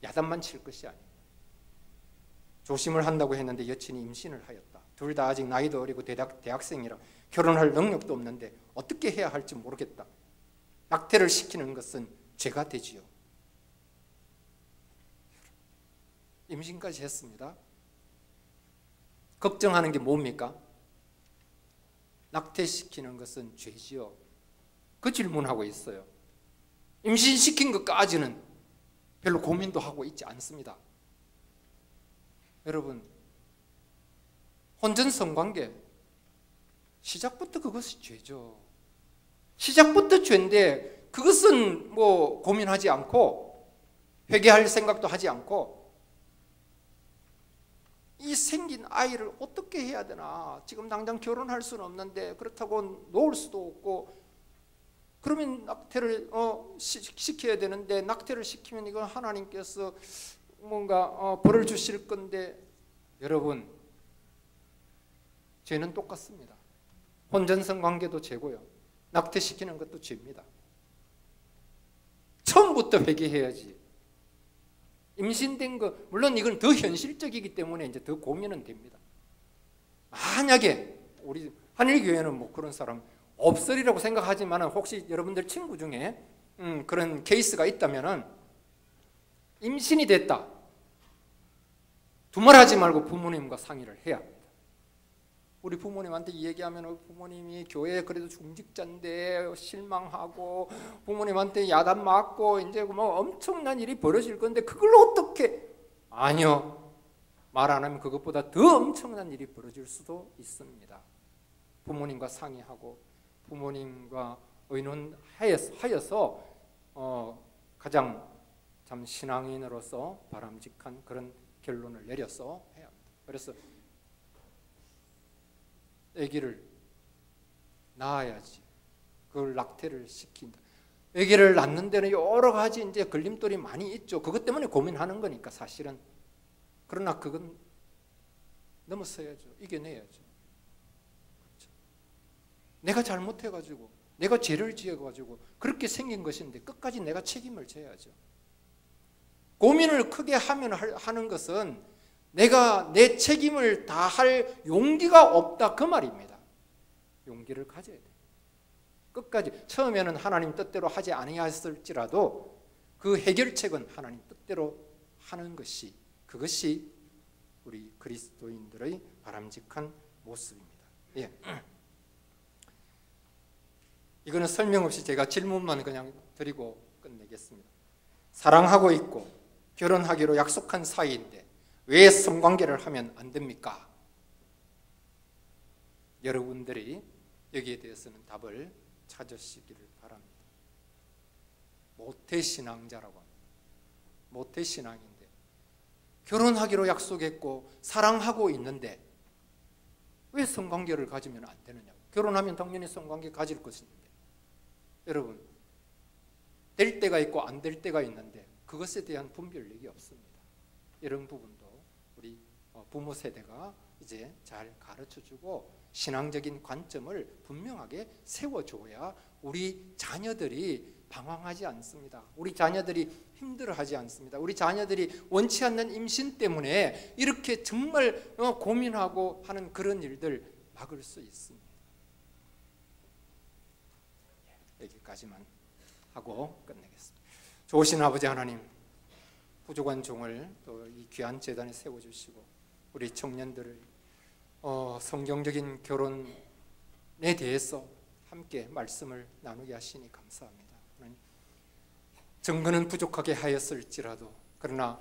야단만 칠 것이 아닙니다. 조심을 한다고 했는데 여친이 임신을 하였다. 둘 다 아직 나이도 어리고 대학생이라 결혼할 능력도 없는데 어떻게 해야 할지 모르겠다. 낙태를 시키는 것은 죄가 되지요. 임신까지 했습니다. 걱정하는 게 뭡니까? 낙태시키는 것은 죄지요. 그 질문하고 있어요. 임신시킨 것까지는 별로 고민도 하고 있지 않습니다. 여러분, 혼전 성관계 시작부터 그것이 죄죠. 시작부터 죄인데 그것은 뭐 고민하지 않고 회개할 생각도 하지 않고 이 생긴 아이를 어떻게 해야 되나, 지금 당장 결혼할 수는 없는데 그렇다고 놓을 수도 없고, 그러면 낙태를 시켜야 되는데 낙태를 시키면 이건 하나님께서 뭔가 벌을 주실 건데, 여러분, 죄는 똑같습니다. 혼전성 관계도 죄고요, 낙태시키는 것도 죄입니다. 처음부터 회개해야지. 임신된 거, 물론 이건 더 현실적이기 때문에 이제 더 고민은 됩니다. 만약에 우리 한일교회는 뭐 그런 사람 없으리라고 생각하지만, 혹시 여러분들 친구 중에 그런 케이스가 있다면은 임신이 됐다, 두말하지 말고 부모님과 상의를 해야 합니다. 우리 부모님한테 얘기하면 부모님이 교회에 그래도 중직자인데 실망하고 부모님한테 야단 맞고 이제 뭐 엄청난 일이 벌어질 건데 그걸 어떻게, 아니요, 말 안 하면 그것보다 더 엄청난 일이 벌어질 수도 있습니다. 부모님과 상의하고 부모님과 의논하여서 가장 참 신앙인으로서 바람직한 그런 결론을 내려서 해야 합니다. 그래서 아기를 낳아야지, 그걸 낙태를 시킨다. 아기를 낳는 데는 여러 가지 이제 걸림돌이 많이 있죠. 그것 때문에 고민하는 거니까 사실은. 그러나 그건 넘어서야죠. 이겨내야죠. 그렇죠? 내가 잘못해가지고, 내가 죄를 지어가지고 그렇게 생긴 것인데 끝까지 내가 책임을 져야죠. 고민을 크게 하는 것은 내가 내 책임을 다할 용기가 없다, 그 말입니다. 용기를 가져야 돼요. 끝까지. 처음에는 하나님 뜻대로 하지 아니하였을지라도 그 해결책은 하나님 뜻대로 하는 것이, 그것이 우리 그리스도인들의 바람직한 모습입니다. 예. 이거는 설명 없이 제가 질문만 그냥 드리고 끝내겠습니다. 사랑하고 있고 결혼하기로 약속한 사이인데 왜 성관계를 하면 안 됩니까? 여러분들이 여기에 대해서는 답을 찾으시기를 바랍니다. 모태신앙자라고 합니다. 모태신앙인데 결혼하기로 약속했고 사랑하고 있는데 왜 성관계를 가지면 안 되느냐? 결혼하면 당연히 성관계 가질 것인데, 여러분, 될 때가 있고 안 될 때가 있는데 그것에 대한 분별력이 없습니다. 이런 부분도 우리 부모 세대가 이제 잘 가르쳐주고 신앙적인 관점을 분명하게 세워줘야 우리 자녀들이 방황하지 않습니다. 우리 자녀들이 힘들어하지 않습니다. 우리 자녀들이 원치 않는 임신 때문에 이렇게 정말 고민하고 하는 그런 일들 막을 수 있습니다. 여기까지만 하고 끝내겠습니다. 좋으신 아버지 하나님, 부족한 종을 또 이 귀한 제단에 세워주시고 우리 청년들을 성경적인 결혼에 대해서 함께 말씀을 나누게 하시니 감사합니다. 정보는 부족하게 하였을지라도 그러나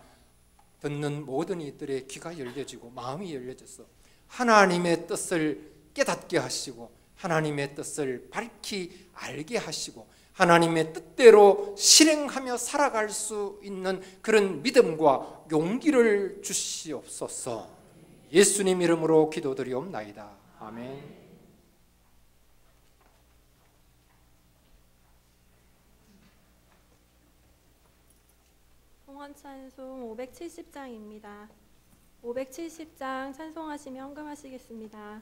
듣는 모든 이들의 귀가 열려지고 마음이 열려져서 하나님의 뜻을 깨닫게 하시고 하나님의 뜻을 밝히 알게 하시고 하나님의 뜻대로 실행하며 살아갈 수 있는 그런 믿음과 용기를 주시옵소서. 예수님 이름으로 기도드리옵나이다. 아멘. 찬송 570장입니다. 570장 찬송하시며 헌금하시겠습니다.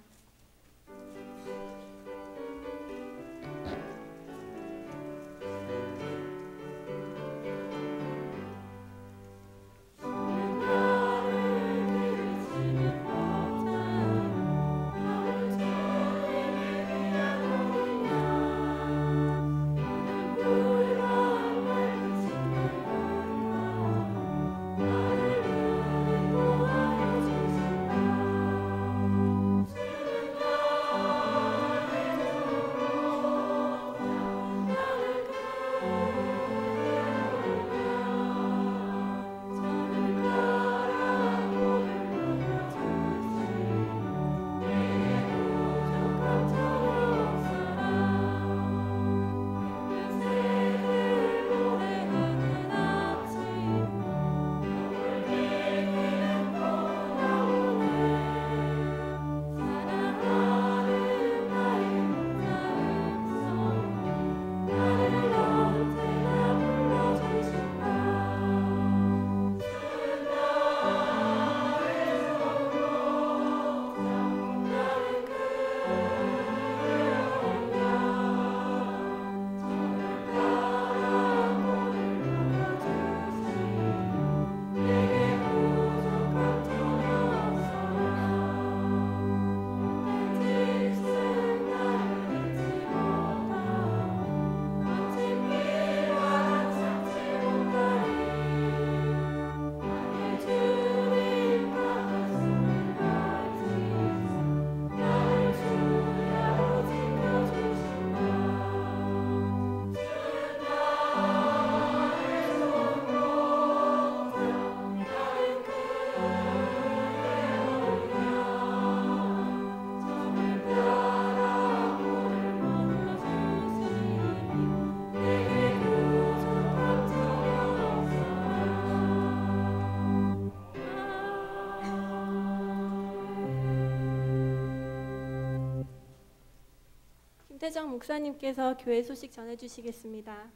김태정 목사님께서 교회 소식 전해주시겠습니다.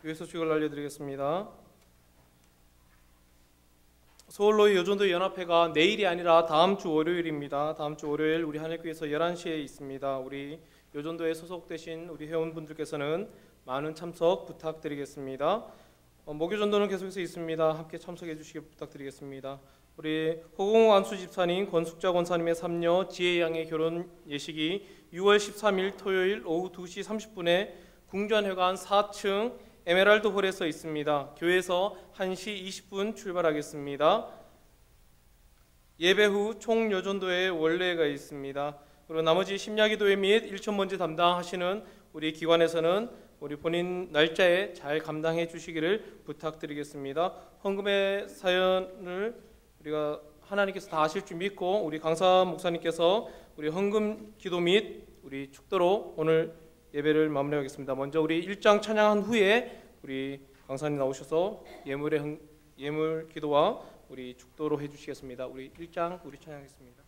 교회 소식을 알려드리겠습니다. 서울로의 여전도 연합회가 내일이 아니라 다음 주 월요일입니다. 다음 주 월요일 우리 하늘교회에서 11시에 있습니다. 우리 여전도에 소속되신 우리 회원분들께서는 많은 참석 부탁드리겠습니다. 목요전도는 계속해서 있습니다. 함께 참석해 주시기 부탁드리겠습니다. 우리 호공 안수 집사님, 권숙자 권사님의 삼녀 지혜양의 결혼 예식이 6월 13일 토요일 오후 2시 30분에 궁전회관 4층 에메랄드 홀에서 있습니다. 교회에서 1시 20분 출발하겠습니다. 예배 후 총여전도회 원례가 있습니다. 그리고 나머지 심야기도회 및 일천번제 담당하시는 우리 기관에서는 우리 본인 날짜에 잘 감당해 주시기를 부탁드리겠습니다. 헌금의 사연을 우리가 하나님께서 다 아실 줄 믿고 우리 강사 목사님께서 우리 헌금 기도 및 우리 축도로 오늘 예배를 마무리하겠습니다. 먼저 우리 1장 찬양한 후에 우리 강사님 나오셔서 예물 기도와 우리 축도로 해주시겠습니다. 우리 1장 우리 찬양하겠습니다.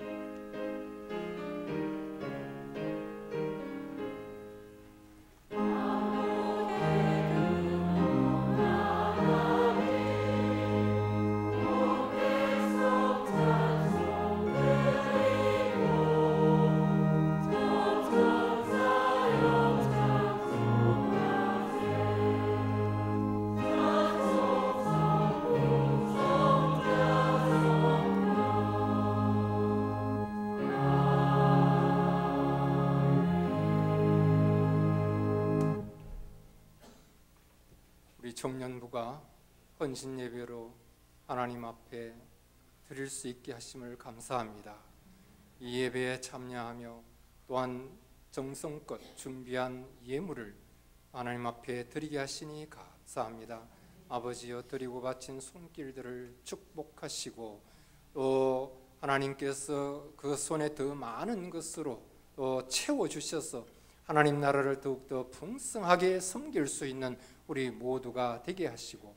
우리 청년부가 헌신 예배로 하나님 앞에 드릴 수 있게 하심을 감사합니다. 이 예배에 참여하며 또한 정성껏 준비한 예물을 하나님 앞에 드리게 하시니 감사합니다. 아버지여, 드리고 바친 손길들을 축복하시고 또 하나님께서 그 손에 더 많은 것으로 또 채워주셔서 하나님 나라를 더욱더 풍성하게 섬길 수 있는 우리 모두가 되게 하시고,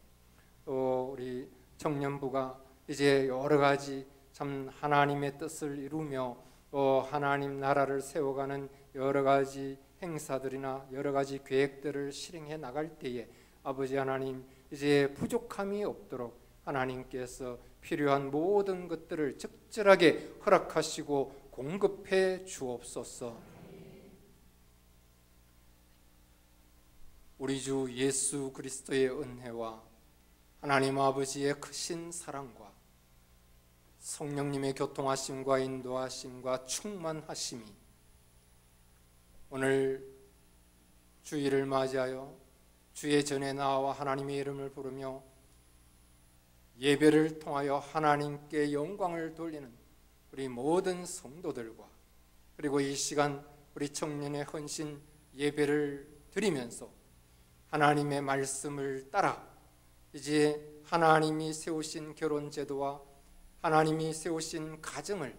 또 우리 청년부가 이제 여러 가지 참 하나님의 뜻을 이루며 또 하나님 나라를 세워가는 여러 가지 행사들이나 여러 가지 계획들을 실행해 나갈 때에 아버지 하나님, 이제 부족함이 없도록 하나님께서 필요한 모든 것들을 적절하게 허락하시고 공급해 주옵소서. 우리 주 예수 그리스도의 은혜와 하나님 아버지의 크신 사랑과 성령님의 교통하심과 인도하심과 충만하심이 오늘 주일을 맞이하여 주의 전에 나와 하나님의 이름을 부르며 예배를 통하여 하나님께 영광을 돌리는 우리 모든 성도들과, 그리고 이 시간 우리 청년의 헌신 예배를 드리면서 하나님의 말씀을 따라 이제 하나님이 세우신 결혼제도와 하나님이 세우신 가정을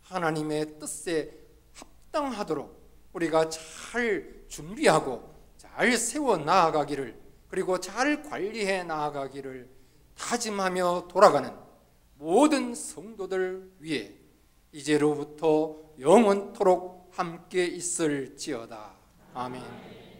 하나님의 뜻에 합당하도록 우리가 잘 준비하고 잘 세워 나아가기를, 그리고 잘 관리해 나아가기를 다짐하며 돌아가는 모든 성도들 위해 이제로부터 영원토록 함께 있을지어다. 아멘.